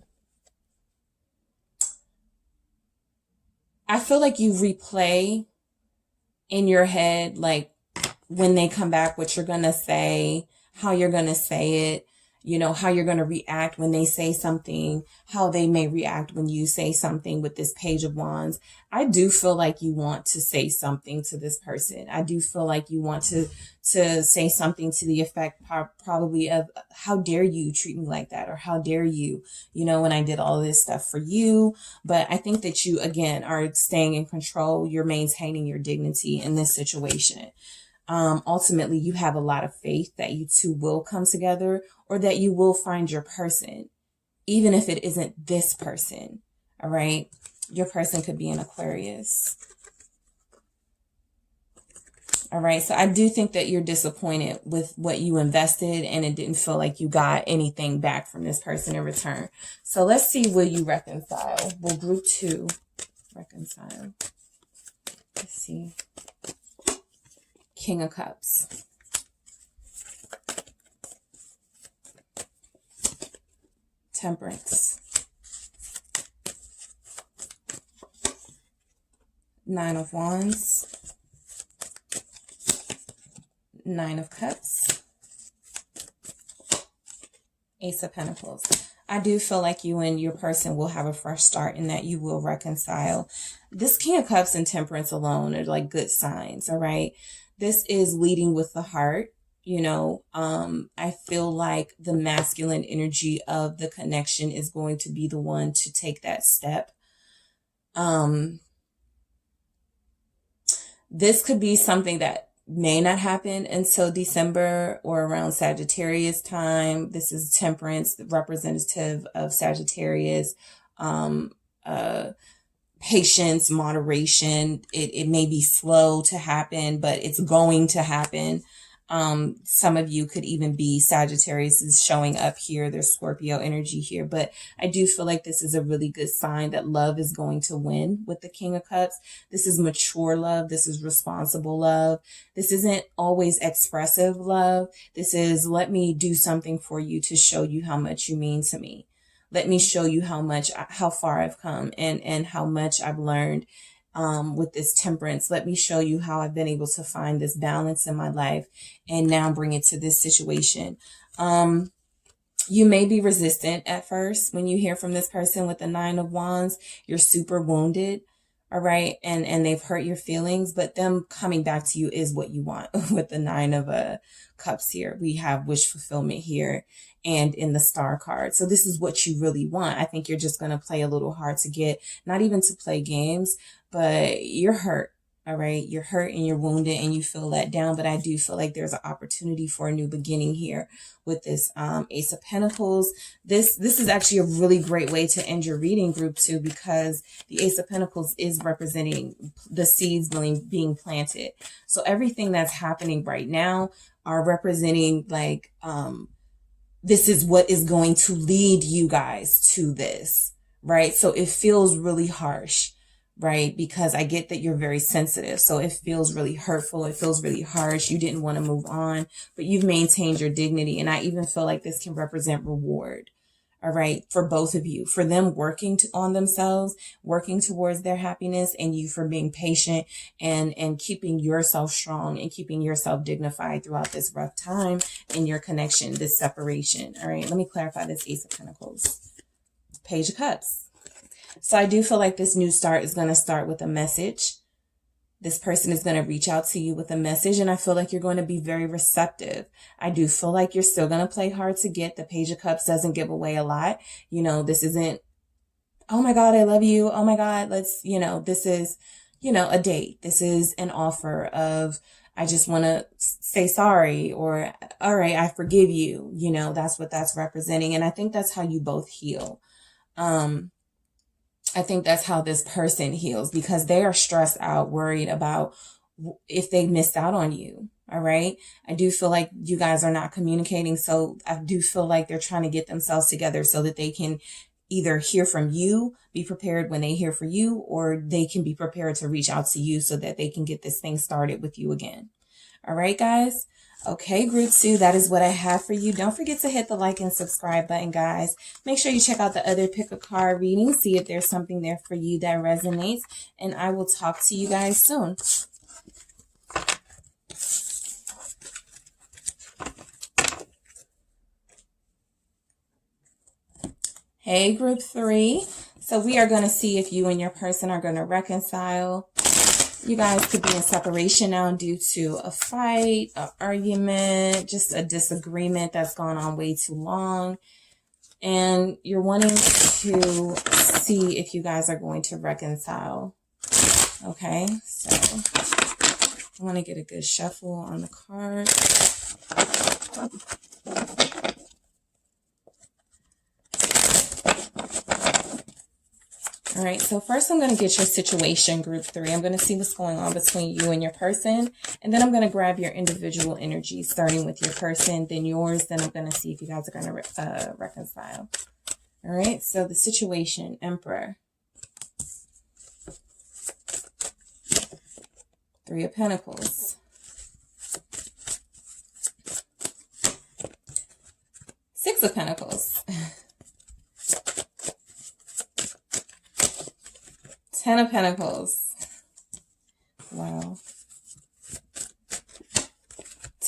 feel like you replay in your head, like when they come back, what you're going to say, how you're going to say it, you know, how you're going to react when they say something, how they may react when you say something with this Page of Wands. I do feel like you want to say something to this person. I do feel like you want to say something to the effect probably of, how dare you treat me like that? Or how dare you, you know, when I did all this stuff for you. But I think that you, again, are staying in control. You're maintaining your dignity in this situation. Ultimately, you have a lot of faith that you two will come together, or that you will find your person, even if it isn't this person. All right. Your person could be an Aquarius. All right. So I do think that you're disappointed with what you invested and it didn't feel like you got anything back from this person in return. So let's see, will you reconcile? Will group 2 reconcile? Let's see. King of Cups. Temperance. Nine of Wands. Nine of Cups, Ace of Pentacles. I do feel like you and your person will have a fresh start and that you will reconcile. This King of Cups and Temperance alone are like good signs, all right? This is leading with the heart. You know, I feel like the masculine energy of the connection is going to be the one to take that step. This could be something that may not happen until December or around Sagittarius time. This is Temperance, the representative of Sagittarius. Patience, moderation. It may be slow to happen, but it's going to happen. Some of you could even be Sagittarius is showing up here. There's Scorpio energy here, but I do feel like this is a really good sign that love is going to win with the King of Cups. This is mature love. This is responsible love. This isn't always expressive love. This is, let me do something for you to show you how much you mean to me. Let me show you how far I've come and how much I've learned. With this Temperance, let me show you how I've been able to find this balance in my life and now bring it to this situation. You may be resistant at first when you hear from this person with the Nine of Wands. You're super wounded, all right? And they've hurt your feelings, but them coming back to you is what you want. With the Nine of Cups here, we have wish fulfillment here and in the Star card. So this is what you really want. I think you're just going to play a little hard to get, not even to play games, but you're hurt, all right? You're hurt and you're wounded and you feel let down, but I do feel like there's an opportunity for a new beginning here with this Ace of Pentacles. This is actually a really great way to end your reading, group two, because the Ace of Pentacles is representing the seeds being planted. So everything that's happening right now are representing like, this is what is going to lead you guys to this, right? So it feels really harsh, right? Because I get that you're very sensitive. So it feels really hurtful. It feels really harsh. You didn't want to move on, but you've maintained your dignity. And I even feel like this can represent reward. All right. For both of you, for them working on themselves, working towards their happiness, and you for being patient and keeping yourself strong and keeping yourself dignified throughout this rough time in your connection, this separation. All right. Let me clarify this Ace of Pentacles, Page of Cups. So I do feel like this new start is going to start with a message. This person is going to reach out to you with a message, and I feel like you're going to be very receptive. I do feel like you're still going to play hard to get. The Page of Cups doesn't give away a lot. You know, this isn't, oh my God, I love you. Oh my God, let's, you know, this is, you know, a date. This is an offer of, I just want to say sorry, or, all right, I forgive you. You know, that's what that's representing. And I think that's how you both heal. I think that's how this person heals, because they are stressed out, worried about if they missed out on you. All right. I do feel like you guys are not communicating. So I do feel like they're trying to get themselves together so that they can either hear from you, be prepared when they hear from you, or they can be prepared to reach out to you so that they can get this thing started with you again. All right, guys. Okay, group two, that is what I have for you. Don't forget to hit the like and subscribe button, guys. Make sure you check out the other pick a card reading, see if there's something there for you that resonates, and I will talk to you guys soon. Hey, group three. So we are going to see if you and your person are going to reconcile. You guys could be in separation now due to a fight, an argument, just a disagreement that's gone on way too long. And you're wanting to see if you guys are going to reconcile. Okay, so I want to get a good shuffle on the card. All right, so first I'm going to get your situation, group three. I'm going to see what's going on between you and your person. And then I'm going to grab your individual energy, starting with your person, then yours. Then I'm going to see if you guys are going to reconcile. All right, so the situation, Emperor. Three of Pentacles. Six of Pentacles. 10 of Pentacles. Wow.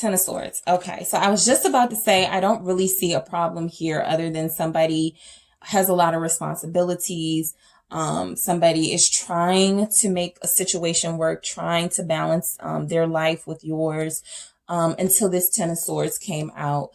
Ten of Swords. Okay, so I was just about to say I don't really see a problem here other than somebody has a lot of responsibilities. Somebody is trying to make a situation work, trying to balance their life with yours until this Ten of Swords came out.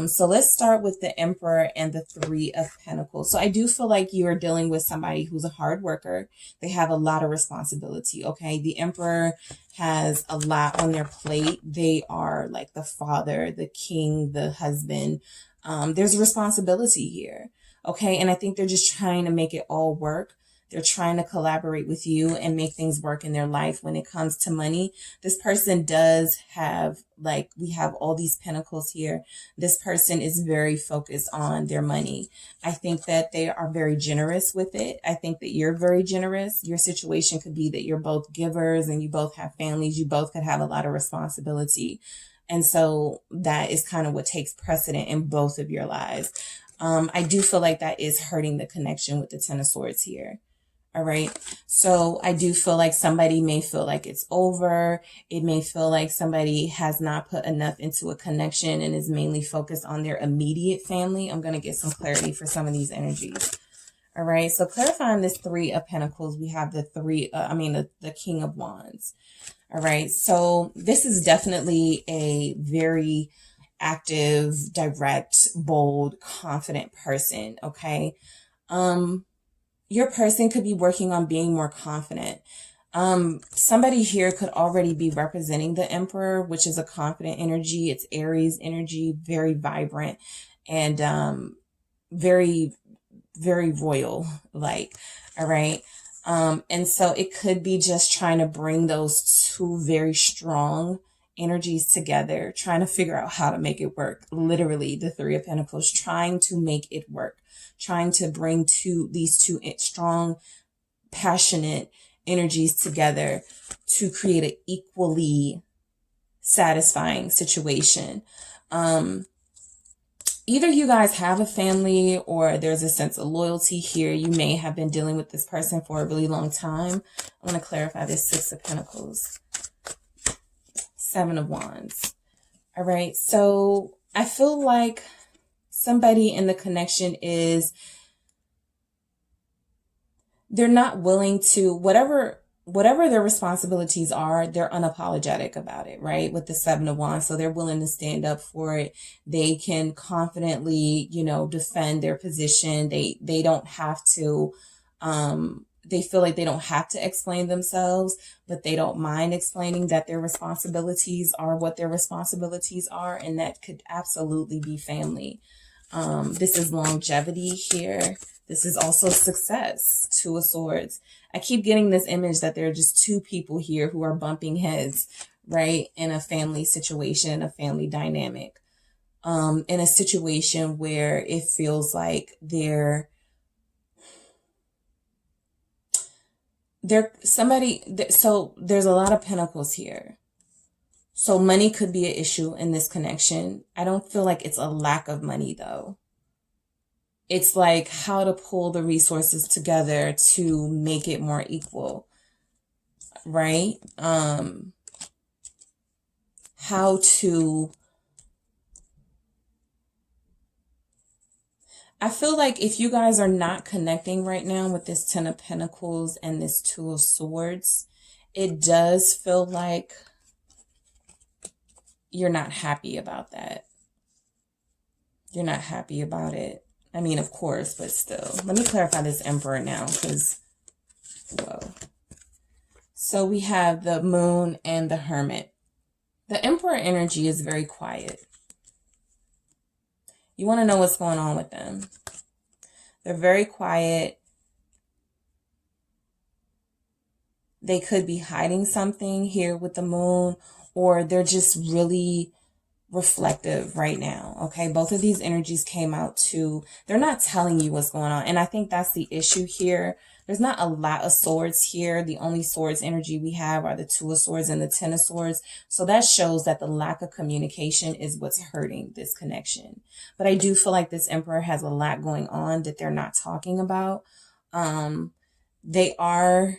So let's start with the Emperor and the Three of Pentacles. So I do feel like you are dealing with somebody who's a hard worker. They have a lot of responsibility, okay? The Emperor has a lot on their plate. They are like the father, the king, the husband. There's responsibility here, okay? And I think they're just trying to make it all work. They're trying to collaborate with you and make things work in their life. When it comes to money, this person does have, like, we have all these pentacles here. This person is very focused on their money. I think that they are very generous with it. I think that you're very generous. Your situation could be that you're both givers and you both have families. You both could have a lot of responsibility. And so that is kind of what takes precedent in both of your lives. I do feel like that is hurting the connection with the Ten of Swords here. All right. So I do feel like somebody may feel like it's over. It may feel like somebody has not put enough into a connection and is mainly focused on their immediate family. I'm going to get some clarity for some of these energies. All right. So clarifying this Three of Pentacles, we have the the King of Wands. All right. So this is definitely a very active, direct, bold, confident person. Okay. Your person could be working on being more confident. Somebody here could already be representing the Emperor, which is a confident energy. It's Aries energy, very vibrant and very, very royal, like, all right. And so it could be just trying to bring those two very strong energies together, trying to figure out how to make it work. Literally, the Three of Pentacles, trying to make it work. Trying to bring these two strong, passionate energies together to create an equally satisfying situation. Either you guys have a family or there's a sense of loyalty here. You may have been dealing with this person for a really long time. I want to clarify this Six of Pentacles, Seven of Wands. All right. So I feel like somebody in the connection is, they're not willing to, whatever their responsibilities are, they're unapologetic about it, right? With the Seven of Wands. So they're willing to stand up for it. They can confidently, defend their position. They don't have to, they feel like they don't have to explain themselves, but they don't mind explaining that their responsibilities are what their responsibilities are. And that could absolutely be family. This is longevity here. This is also success, Two of Swords. I keep getting this image that there are just two people here who are bumping heads, right? In a family situation, a family dynamic, in a situation where it feels like so there's a lot of pentacles here. So money could be an issue in this connection. I don't feel like it's a lack of money though. It's like how to pull the resources together to make it more equal, right? How to, I feel like if you guys are not connecting right now with this Ten of Pentacles and this Two of Swords, it does feel like you're not happy about that. You're not happy about it. I mean, of course, but still. Let me clarify this Emperor now, because, whoa. So we have the Moon and the Hermit. The Emperor energy is very quiet. You want to know what's going on with them. They're very quiet. They could be hiding something here with the Moon, or they're just really reflective right now. Okay. Both of these energies came out too. They're not telling you what's going on. And I think that's the issue here. There's not a lot of swords here. The only swords energy we have are the Two of Swords and the Ten of Swords. So that shows that the lack of communication is what's hurting this connection. But I do feel like this Emperor has a lot going on that they're not talking about. They are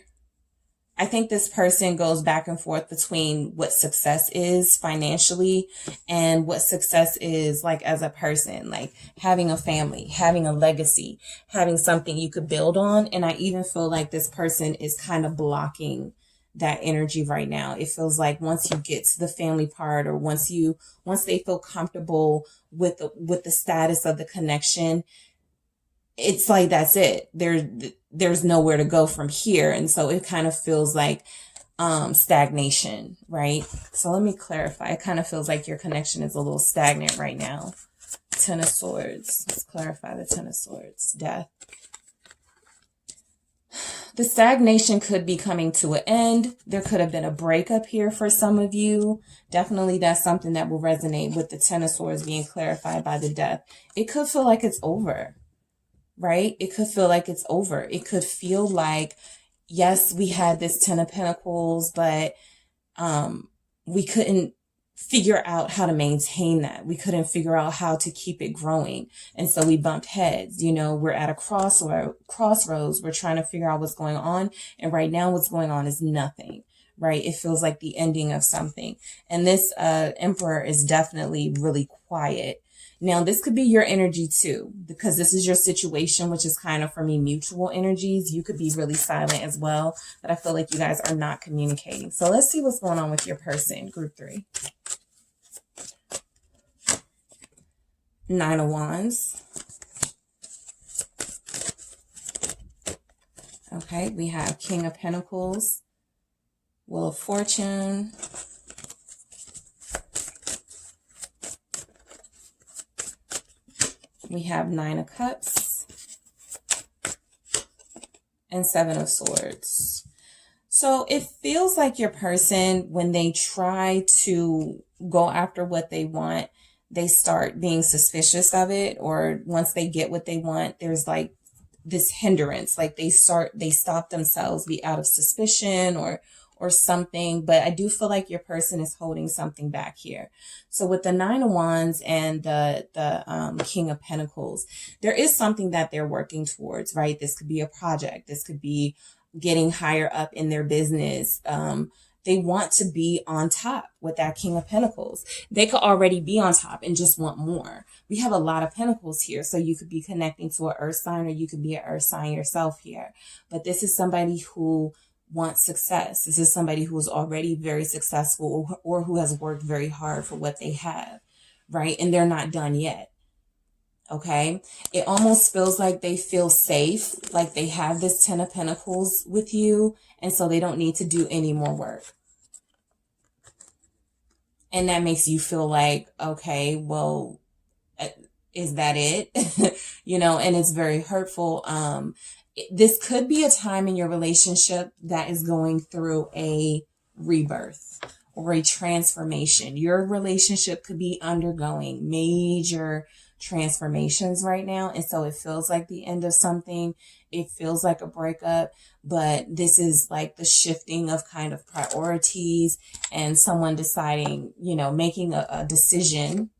I think this person goes back and forth between what success is financially and what success is like as a person, like having a family, having a legacy, having something you could build on. And I even feel like this person is kind of blocking that energy right now. It feels like once you get to the family part, or once they feel comfortable with the status of the connection, it's like that's it. There's nowhere to go from here. And so it kind of feels like stagnation, right? So let me clarify. It kind of feels like your connection is a little stagnant right now. Ten of Swords. Let's clarify the Ten of Swords. Death. The stagnation could be coming to an end. There could have been a breakup here for some of you. Definitely that's something that will resonate with the Ten of Swords being clarified by the Death. It could feel like it's over, right? It could feel like it's over. It could feel like, yes, we had this Ten of Pentacles, but we couldn't figure out how to maintain that. We couldn't figure out how to keep it growing. And so we bumped heads. You know, we're at a crossroads. We're trying to figure out what's going on. And right now what's going on is nothing, right? It feels like the ending of something. And this Emperor is definitely really quiet. Now, this could be your energy too, because this is your situation, which is kind of, for me, mutual energies. You could be really silent as well, but I feel like you guys are not communicating. So let's see what's going on with your person, group 3. Nine of Wands. Okay, we have King of Pentacles, Wheel of Fortune, we have Nine of Cups, and Seven of Swords. So it feels like your person, when they try to go after what they want, they start being suspicious of it, or once they get what they want, there's like this hindrance, like they stop themselves, be out of suspicion or something. But I do feel like your person is holding something back here. So with the Nine of Wands and the King of Pentacles, there is something that they're working towards, right? This could be a project. This could be getting higher up in their business. They want to be on top with that King of Pentacles. They could already be on top and just want more. We have a lot of Pentacles here. So you could be connecting to an earth sign, or you could be an earth sign yourself here. But this is somebody who wants success. This is somebody who is already very successful, or who has worked very hard for what they have, right? And they're not done yet. Okay. It almost feels like they feel safe, like they have this Ten of Pentacles with you, and so they don't need to do any more work. And that makes you feel like, okay, well, is that it? You know, and it's very hurtful. This could be a time in your relationship that is going through a rebirth or a transformation. Your relationship could be undergoing major transformations right now. And so it feels like the end of something. It feels like a breakup, but this is like the shifting of kind of priorities and someone deciding, you know, making a decision.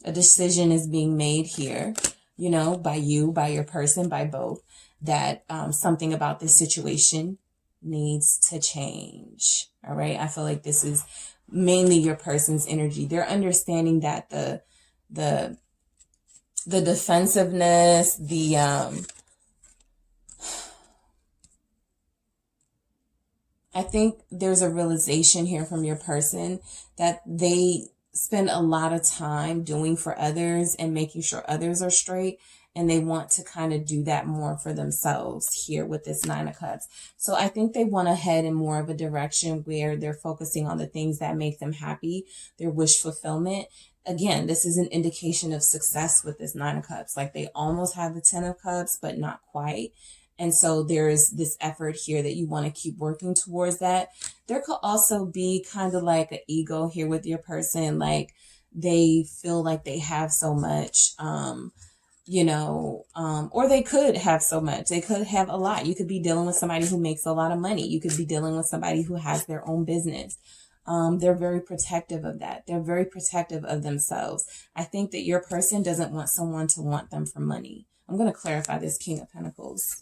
A decision is being made here, you know, by you, by your person, by both, that something about this situation needs to change. All right. I feel like this is mainly your person's energy. They're understanding that the defensiveness, I think there's a realization here from your person that they spend a lot of time doing for others and making sure others are straight. And they want to kind of do that more for themselves here with this Nine of Cups. So I think they want to head in more of a direction where they're focusing on the things that make them happy, their wish fulfillment. Again, this is an indication of success with this Nine of Cups. Like they almost have the Ten of Cups, but not quite. And so there's this effort here that you want to keep working towards that. There could also be kind of like an ego here with your person. Like they feel like they have so much, you know, or they could have so much. They could have a lot. You could be dealing with somebody who makes a lot of money. You could be dealing with somebody who has their own business. They're very protective of that. They're very protective of themselves. I think that your person doesn't want someone to want them for money. I'm going to clarify this King of Pentacles.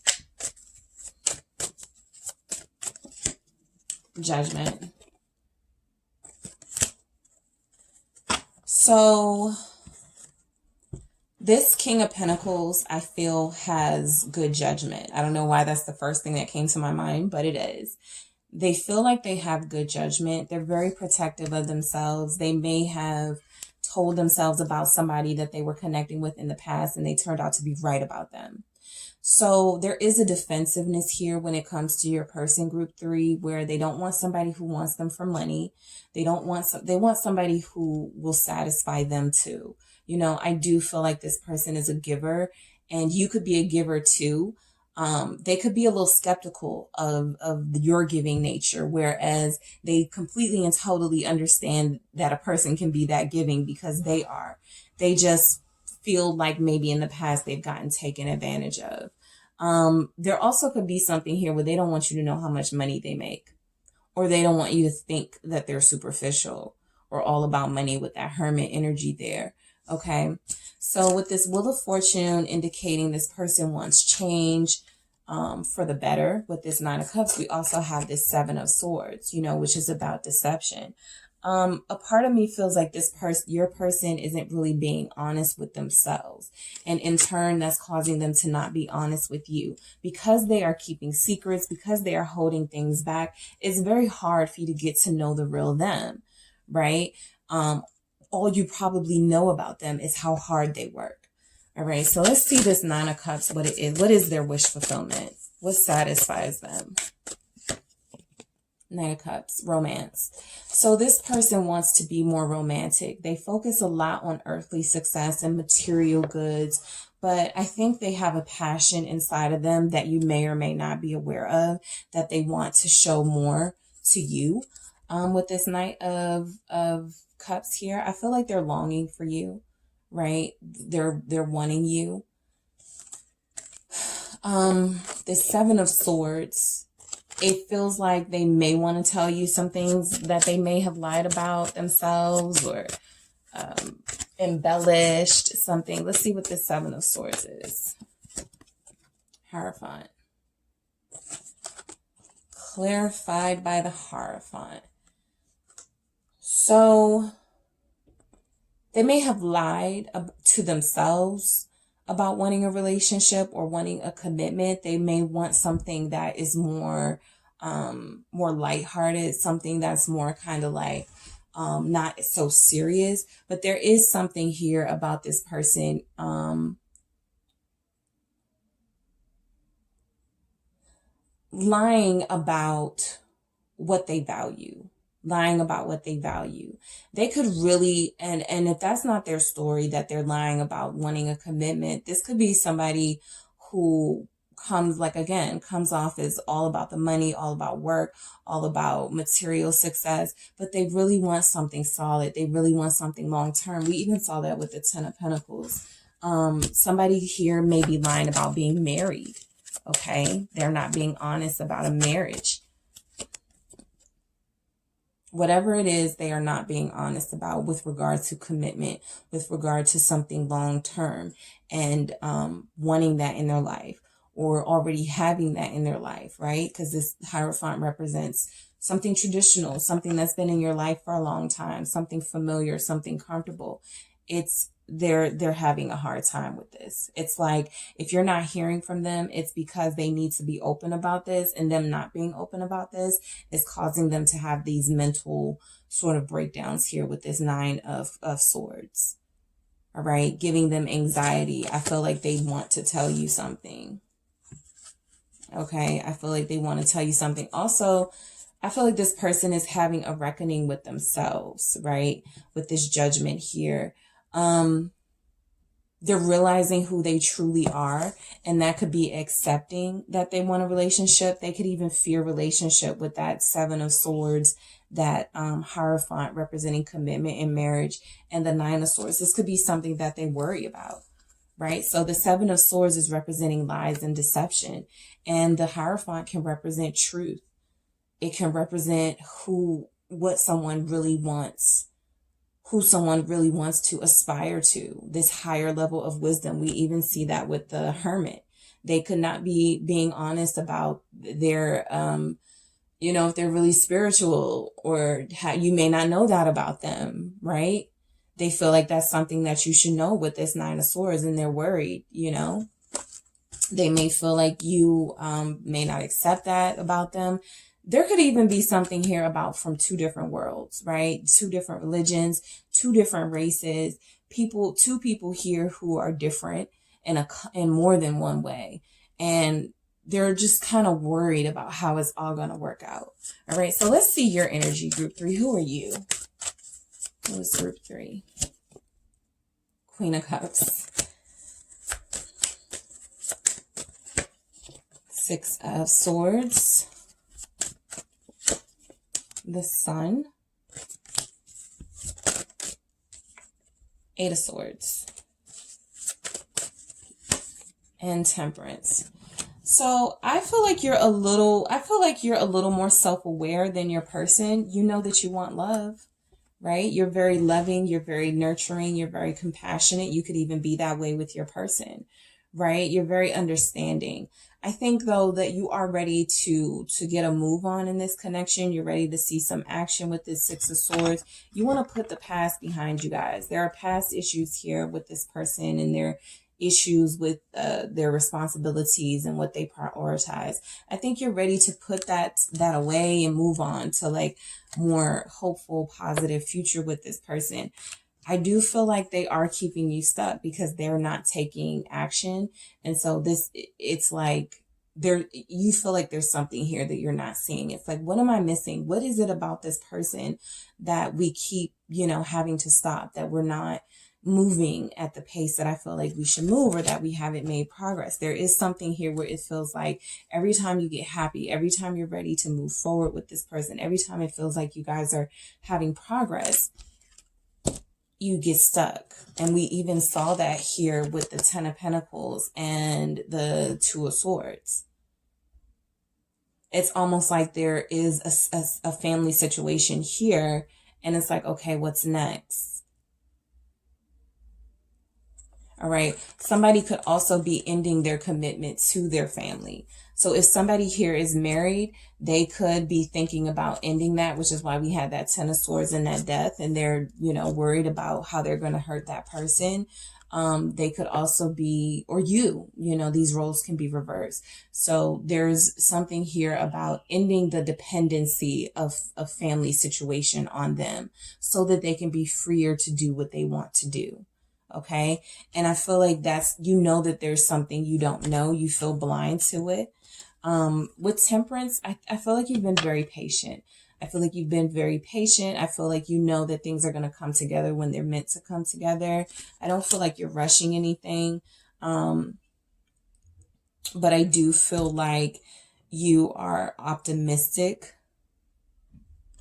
Judgment. So this King of Pentacles, I feel, has good judgment. I don't know why that's the first thing that came to my mind, but it is. They feel like they have good judgment. They're very protective of themselves. They may have told themselves about somebody that they were connecting with in the past, and they turned out to be right about them. So there is a defensiveness here when it comes to your person, group 3, where they don't want somebody who wants them for money. They want somebody who will satisfy them too. You know, I do feel like this person is a giver, and you could be a giver too. They could be a little skeptical of your giving nature, whereas they completely and totally understand that a person can be that giving because they are. They just feel like maybe in the past they've gotten taken advantage of. There also could be something here where they don't want you to know how much money they make, or they don't want you to think that they're superficial or all about money with that hermit energy there. Okay. So with this Wheel of Fortune indicating this person wants change, for the better. With this 9 of Cups, we also have this 7 of Swords, you know, which is about deception. A part of me feels like your person isn't really being honest with themselves. And in turn, that's causing them to not be honest with you because they are keeping secrets, because they are holding things back. It's very hard for you to get to know the real them, right? All you probably know about them is how hard they work. All right. So let's see this 9 of Cups, what it is. What is their wish fulfillment? What satisfies them? 9 of Cups, romance. So this person wants to be more romantic. They focus a lot on earthly success and material goods, but I think they have a passion inside of them that you may or may not be aware of that they want to show more to you. With this Knight of Cups here, I feel like they're longing for you, right? They're wanting you. This 7 of Swords, it feels like they may want to tell you some things that they may have lied about themselves or embellished something. Let's see what this 7 of Swords is. Hierophant. Clarified by the Hierophant. So they may have lied to themselves about wanting a relationship or wanting a commitment. They may want something that is more lighthearted, something that's more kind of like not so serious. But there is something here about this person lying about what they value. Lying about what they value. They could really, and if that's not their story, that they're lying about wanting a commitment, this could be somebody who comes off as all about the money, all about work, all about material success, but they really want something solid. They really want something long-term. We even saw that with the 10 of Pentacles. Somebody here may be lying about being married. Okay. They're not being honest about a marriage. Whatever it is, they are not being honest about with regard to commitment, with regard to something long-term and wanting that in their life or already having that in their life, right? Because this Hierophant represents something traditional, something that's been in your life for a long time, something familiar, something comfortable. They're having a hard time with this. It's like if you're not hearing from them, it's because they need to be open about this, and them not being open about this is causing them to have these mental sort of breakdowns here with this 9 of Swords. All right. Giving them anxiety. I feel like they want to tell you something. Okay. I feel like they want to tell you something. Also, I feel like this person is having a reckoning with themselves, right? With this Judgment here. They're realizing who they truly are, and that could be accepting that they want a relationship. They could even fear relationship with that 7 of Swords, that Hierophant representing commitment in marriage, and the 9 of Swords. This could be something that they worry about, right? So the 7 of Swords is representing lies and deception, and the Hierophant can represent truth. It can represent what someone really wants, who someone really wants to aspire to, this higher level of wisdom. We even see that with the Hermit. They could not be being honest about their, you know, if they're really spiritual, or how you may not know that about them, right? They feel like that's something that you should know with this Nine of Swords, and they're worried, you know. They may feel like you may not accept that about them. There could even be something here about from two different worlds, right? Two different religions, two different races, two people here who are different in more than one way. And they're just kind of worried about how it's all going to work out. All right. So let's see your energy, group 3. Who are you? Who is group 3? Queen of Cups. Six of Swords. The Sun. Eight of Swords. And Temperance. So I feel like you're a little more self-aware than your person. You know that you want love, right? You're very loving, you're very nurturing, you're very compassionate. You could even be that way with your person, right? You're very understanding. I think though that you are ready to get a move on in this connection. You're ready to see some action with this Six of Swords. You want to put the past behind you guys. There are past issues here with this person, and their issues with their responsibilities and what they prioritize. I think you're ready to put that away and move on to like more hopeful, positive future with this person. I do feel like they are keeping you stuck because they're not taking action. And so it's like you feel like there's something here that you're not seeing. It's like, what am I missing? What is it about this person that we keep, having to stop, that we're not moving at the pace that I feel like we should move, or that we haven't made progress? There is something here where it feels like every time you get happy, every time you're ready to move forward with this person, every time it feels like you guys are having progress, you get stuck. And we even saw that here with the Ten of Pentacles and the Two of Swords. It's almost like there is a family situation here, and it's like, okay, what's next? All right. Somebody could also be ending their commitment to their family. So if somebody here is married, they could be thinking about ending that, which is why we had that Ten of Swords and that Death, and they're, worried about how they're going to hurt that person. They could also be, or these roles can be reversed. So there's something here about ending the dependency of a family situation on them so that they can be freer to do what they want to do. Okay. And I feel like that's, that there's something you don't know. You feel blind to it. With Temperance, I feel like you've been very patient. I feel like you've been very patient. I feel like that things are going to come together when they're meant to come together. I don't feel like you're rushing anything. But I do feel like you are optimistic.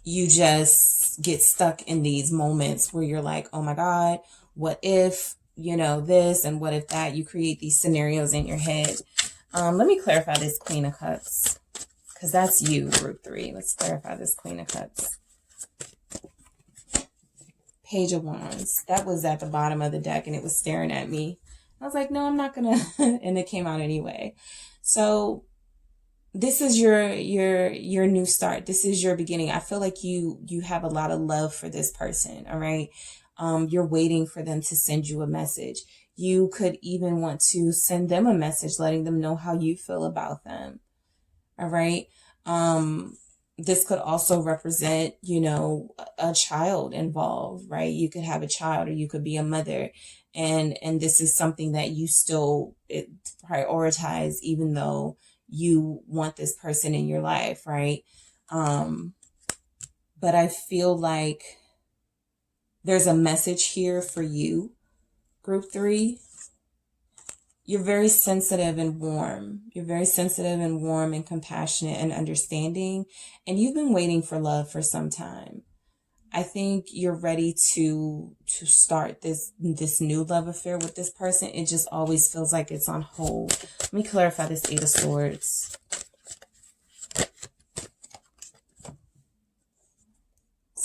You just get stuck in these moments where you're like, oh my God, what if, this, and what if that? You create these scenarios in your head. Let me clarify this Queen of Cups, because that's you, group 3. Let's clarify this Queen of Cups. Page of Wands. That was at the bottom of the deck, and it was staring at me. I was like, no, I'm not gonna, and it came out anyway. So this is your new start. This is your beginning. I feel like you have a lot of love for this person. All right. You're waiting for them to send you a message. You could even want to send them a message, letting them know how you feel about them. All right. This could also represent, a child involved, right? You could have a child, or you could be a mother. And this is something that you still prioritize, even though you want this person in your life, right? But I feel like there's a message here for you, group 3. You're very sensitive and warm. You're very sensitive and warm and compassionate and understanding. And you've been waiting for love for some time. I think you're ready to start this new love affair with this person. It just always feels like it's on hold. Let me clarify this Eight of Swords.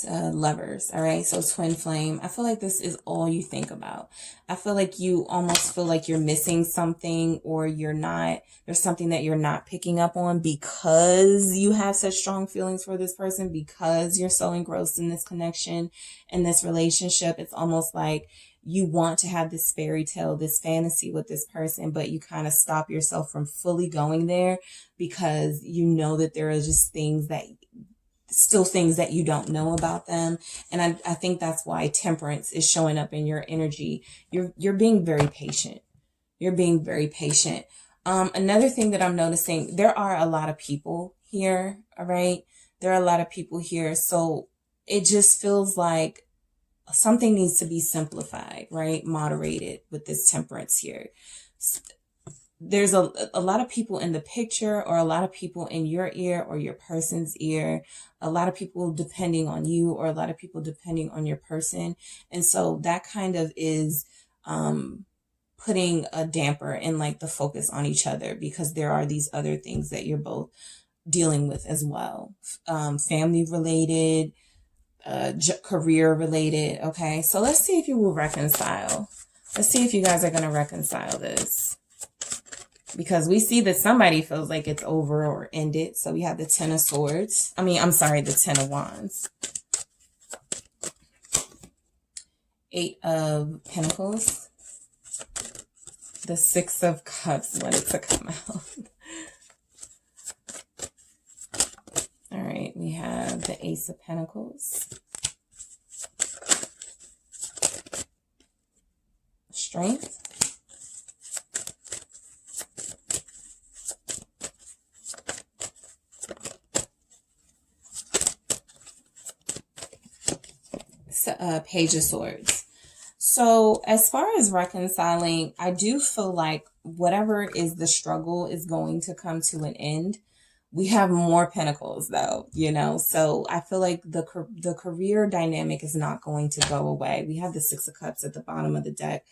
Lovers, all right? So twin flame. I feel like this is all you think about. I feel like you almost feel like you're missing something, or you're not, there's something that you're not picking up on because you have such strong feelings for this person, because you're so engrossed in this connection, in this relationship. It's almost like you want to have this fairy tale, this fantasy with this person, but you kind of stop yourself from fully going there because you know that there are just things that you don't know about them. And I think that's why temperance is showing up in your energy. You're being very patient. You're being very patient. Another thing that I'm noticing, there are a lot of people here. All right. There are a lot of people here. So it just feels like something needs to be simplified, right? Moderated with this temperance here. There's a lot of people in the picture, or a lot of people in your ear or your person's ear, a lot of people depending on you, or a lot of people depending on your person. And so that kind of is putting a damper in like the focus on each other, because there are these other things that you're both dealing with as well. Family related, career related. Okay. So let's see if you will reconcile. Let's see if you guys are going to reconcile this, because we see that somebody feels like it's over or ended. So we have the Ten of Swords. The Ten of Wands. Eight of Pentacles. The Six of Cups wanted to come out. All right, we have the Ace of Pentacles. Strength. Page of Swords. So as far as reconciling, I do feel like whatever is the struggle is going to come to an end. We have more pentacles though, so I feel like the career dynamic is not going to go away. We have the Six of Cups at the bottom of the deck.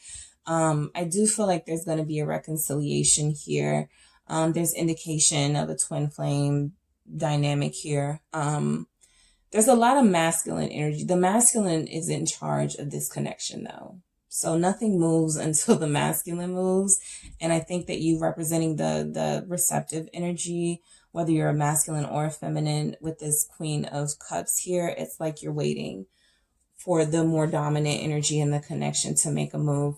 I do feel like there's going to be a reconciliation here. There's indication of a twin flame dynamic here. There's a lot of masculine energy. The masculine is in charge of this connection though. So nothing moves until the masculine moves. And I think that you representing the receptive energy, whether you're a masculine or a feminine, with this Queen of Cups here, it's like you're waiting for the more dominant energy in the connection to make a move,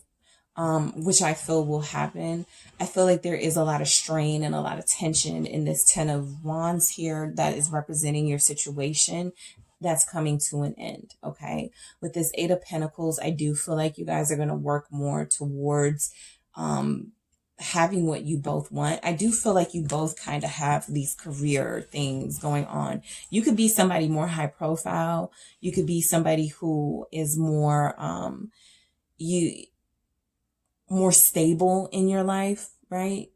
which I feel will happen. I feel like there is a lot of strain and a lot of tension in this Ten of Wands here that is representing your situation that's coming to an end, okay? With this Eight of Pentacles, I do feel like you guys are going to work more towards having what you both want. I do feel like you both kind of have these career things going on. You could be somebody more high profile. You could be somebody who is more more stable in your life, right?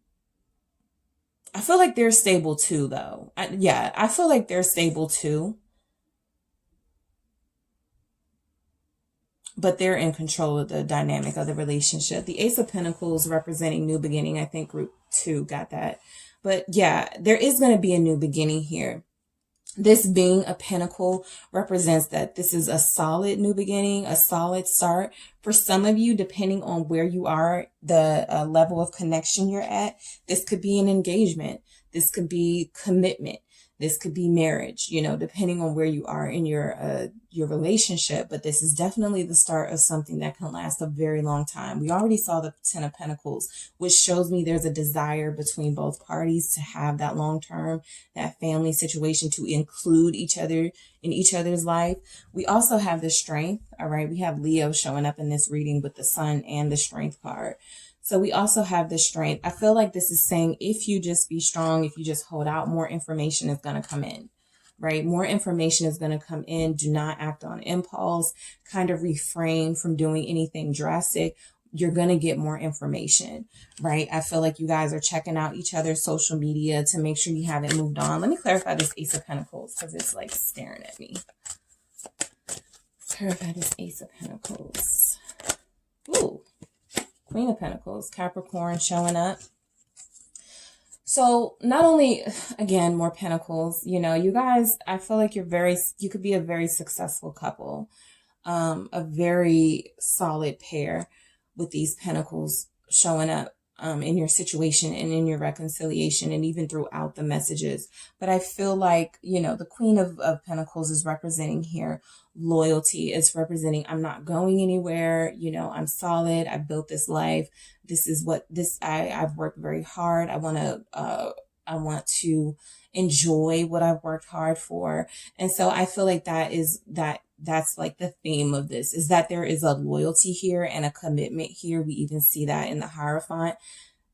I feel like they're stable too, though. I feel like they're stable too. But they're in control of the dynamic of the relationship. The Ace of Pentacles representing new beginning. I think group 2 got that. But yeah, there is going to be a new beginning here. This being a pentacle represents that this is a solid new beginning, a solid start. For some of you, depending on where you are, the level of connection you're at, this could be an engagement. This could be commitment. This could be marriage, depending on where you are in your relationship. But this is definitely the start of something that can last a very long time. We already saw the Ten of Pentacles, which shows me there's a desire between both parties to have that long-term, that family situation, to include each other in each other's life. We also have the Strength, all right? We have Leo showing up in this reading with the Sun and the Strength card. So we also have the Strength. I feel like this is saying if you just be strong, if you just hold out, more information is going to come in, right? More information is going to come in. Do not act on impulse. Kind of refrain from doing anything drastic. You're going to get more information, right? I feel like you guys are checking out each other's social media to make sure you haven't moved on. Let me clarify this Ace of Pentacles because it's like staring at me. Clarify this Ace of Pentacles. Ooh. Queen of Pentacles, Capricorn showing up. So not only, again, more pentacles, you know, you guys, I feel like you could be a very successful couple, a very solid pair with these pentacles showing up in your situation and in your reconciliation and even throughout the messages. But I feel like, you know, the Queen of Pentacles is representing here loyalty. It's representing, I'm not going anywhere. You know, I'm solid. I built this life. This is what I've worked very hard. I want to enjoy what I've worked hard for. And so I feel like that's like the theme of this, is that there is a loyalty here and a commitment here. We even see that in the Hierophant.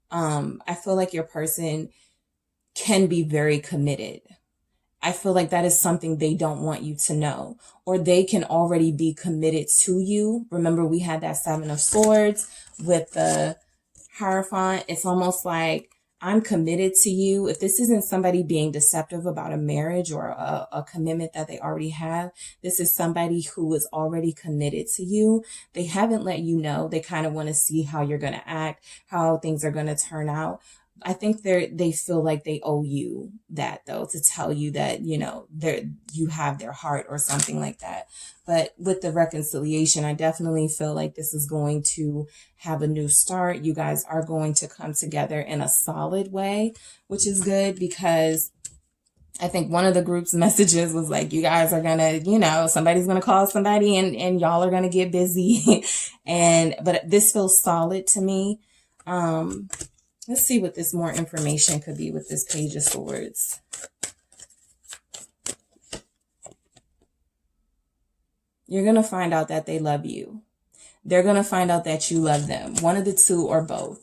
I feel like your person can be very committed. I feel like that is something they don't want you to know, or they can already be committed to you. Remember, we had that Seven of Swords with the Hierophant. It's almost like, I'm committed to you. If this isn't somebody being deceptive about a marriage or a commitment that they already have, this is somebody who is already committed to you. They haven't let you know. They kind of want to see how you're going to act, how things are going to turn out. I think they feel like they owe you that, though, to tell you that, you know, you have their heart or something like that. But with the reconciliation, I definitely feel like this is going to have a new start. You guys are going to come together in a solid way, which is good, because I think one of the group's messages was like, you guys are going to, you know, somebody's going to call somebody and y'all are going to get busy. But this feels solid to me. Let's see what this more information could be with this Page of Swords. You're going to find out that they love you. They're going to find out that you love them. One of the two or both.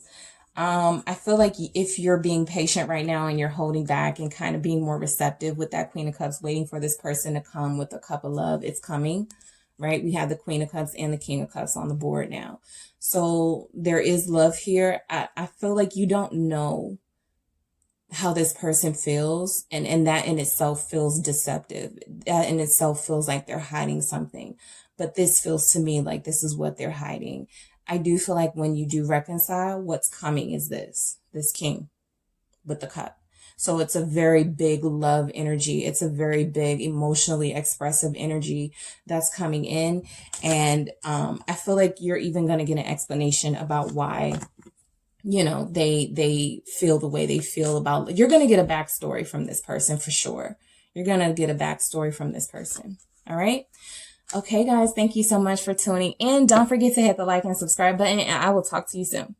I feel like if you're being patient right now and you're holding back and kind of being more receptive with that Queen of Cups, waiting for this person to come with a cup of love, it's coming, right? We have the Queen of Cups and the King of Cups on the board now. So there is love here. I feel like you don't know how this person feels, and that in itself feels deceptive. That in itself feels like they're hiding something. But this feels to me like this is what they're hiding. I do feel like when you do reconcile, what's coming is this King with the cup. So it's a very big love energy. It's a very big emotionally expressive energy that's coming in. And I feel like you're even going to get an explanation about why, you know, they feel the way they feel about, you're going to get a backstory from this person for sure. You're going to get a backstory from this person. All right. Okay, guys, thank you so much for tuning in. Don't forget to hit the like and subscribe button, and I will talk to you soon.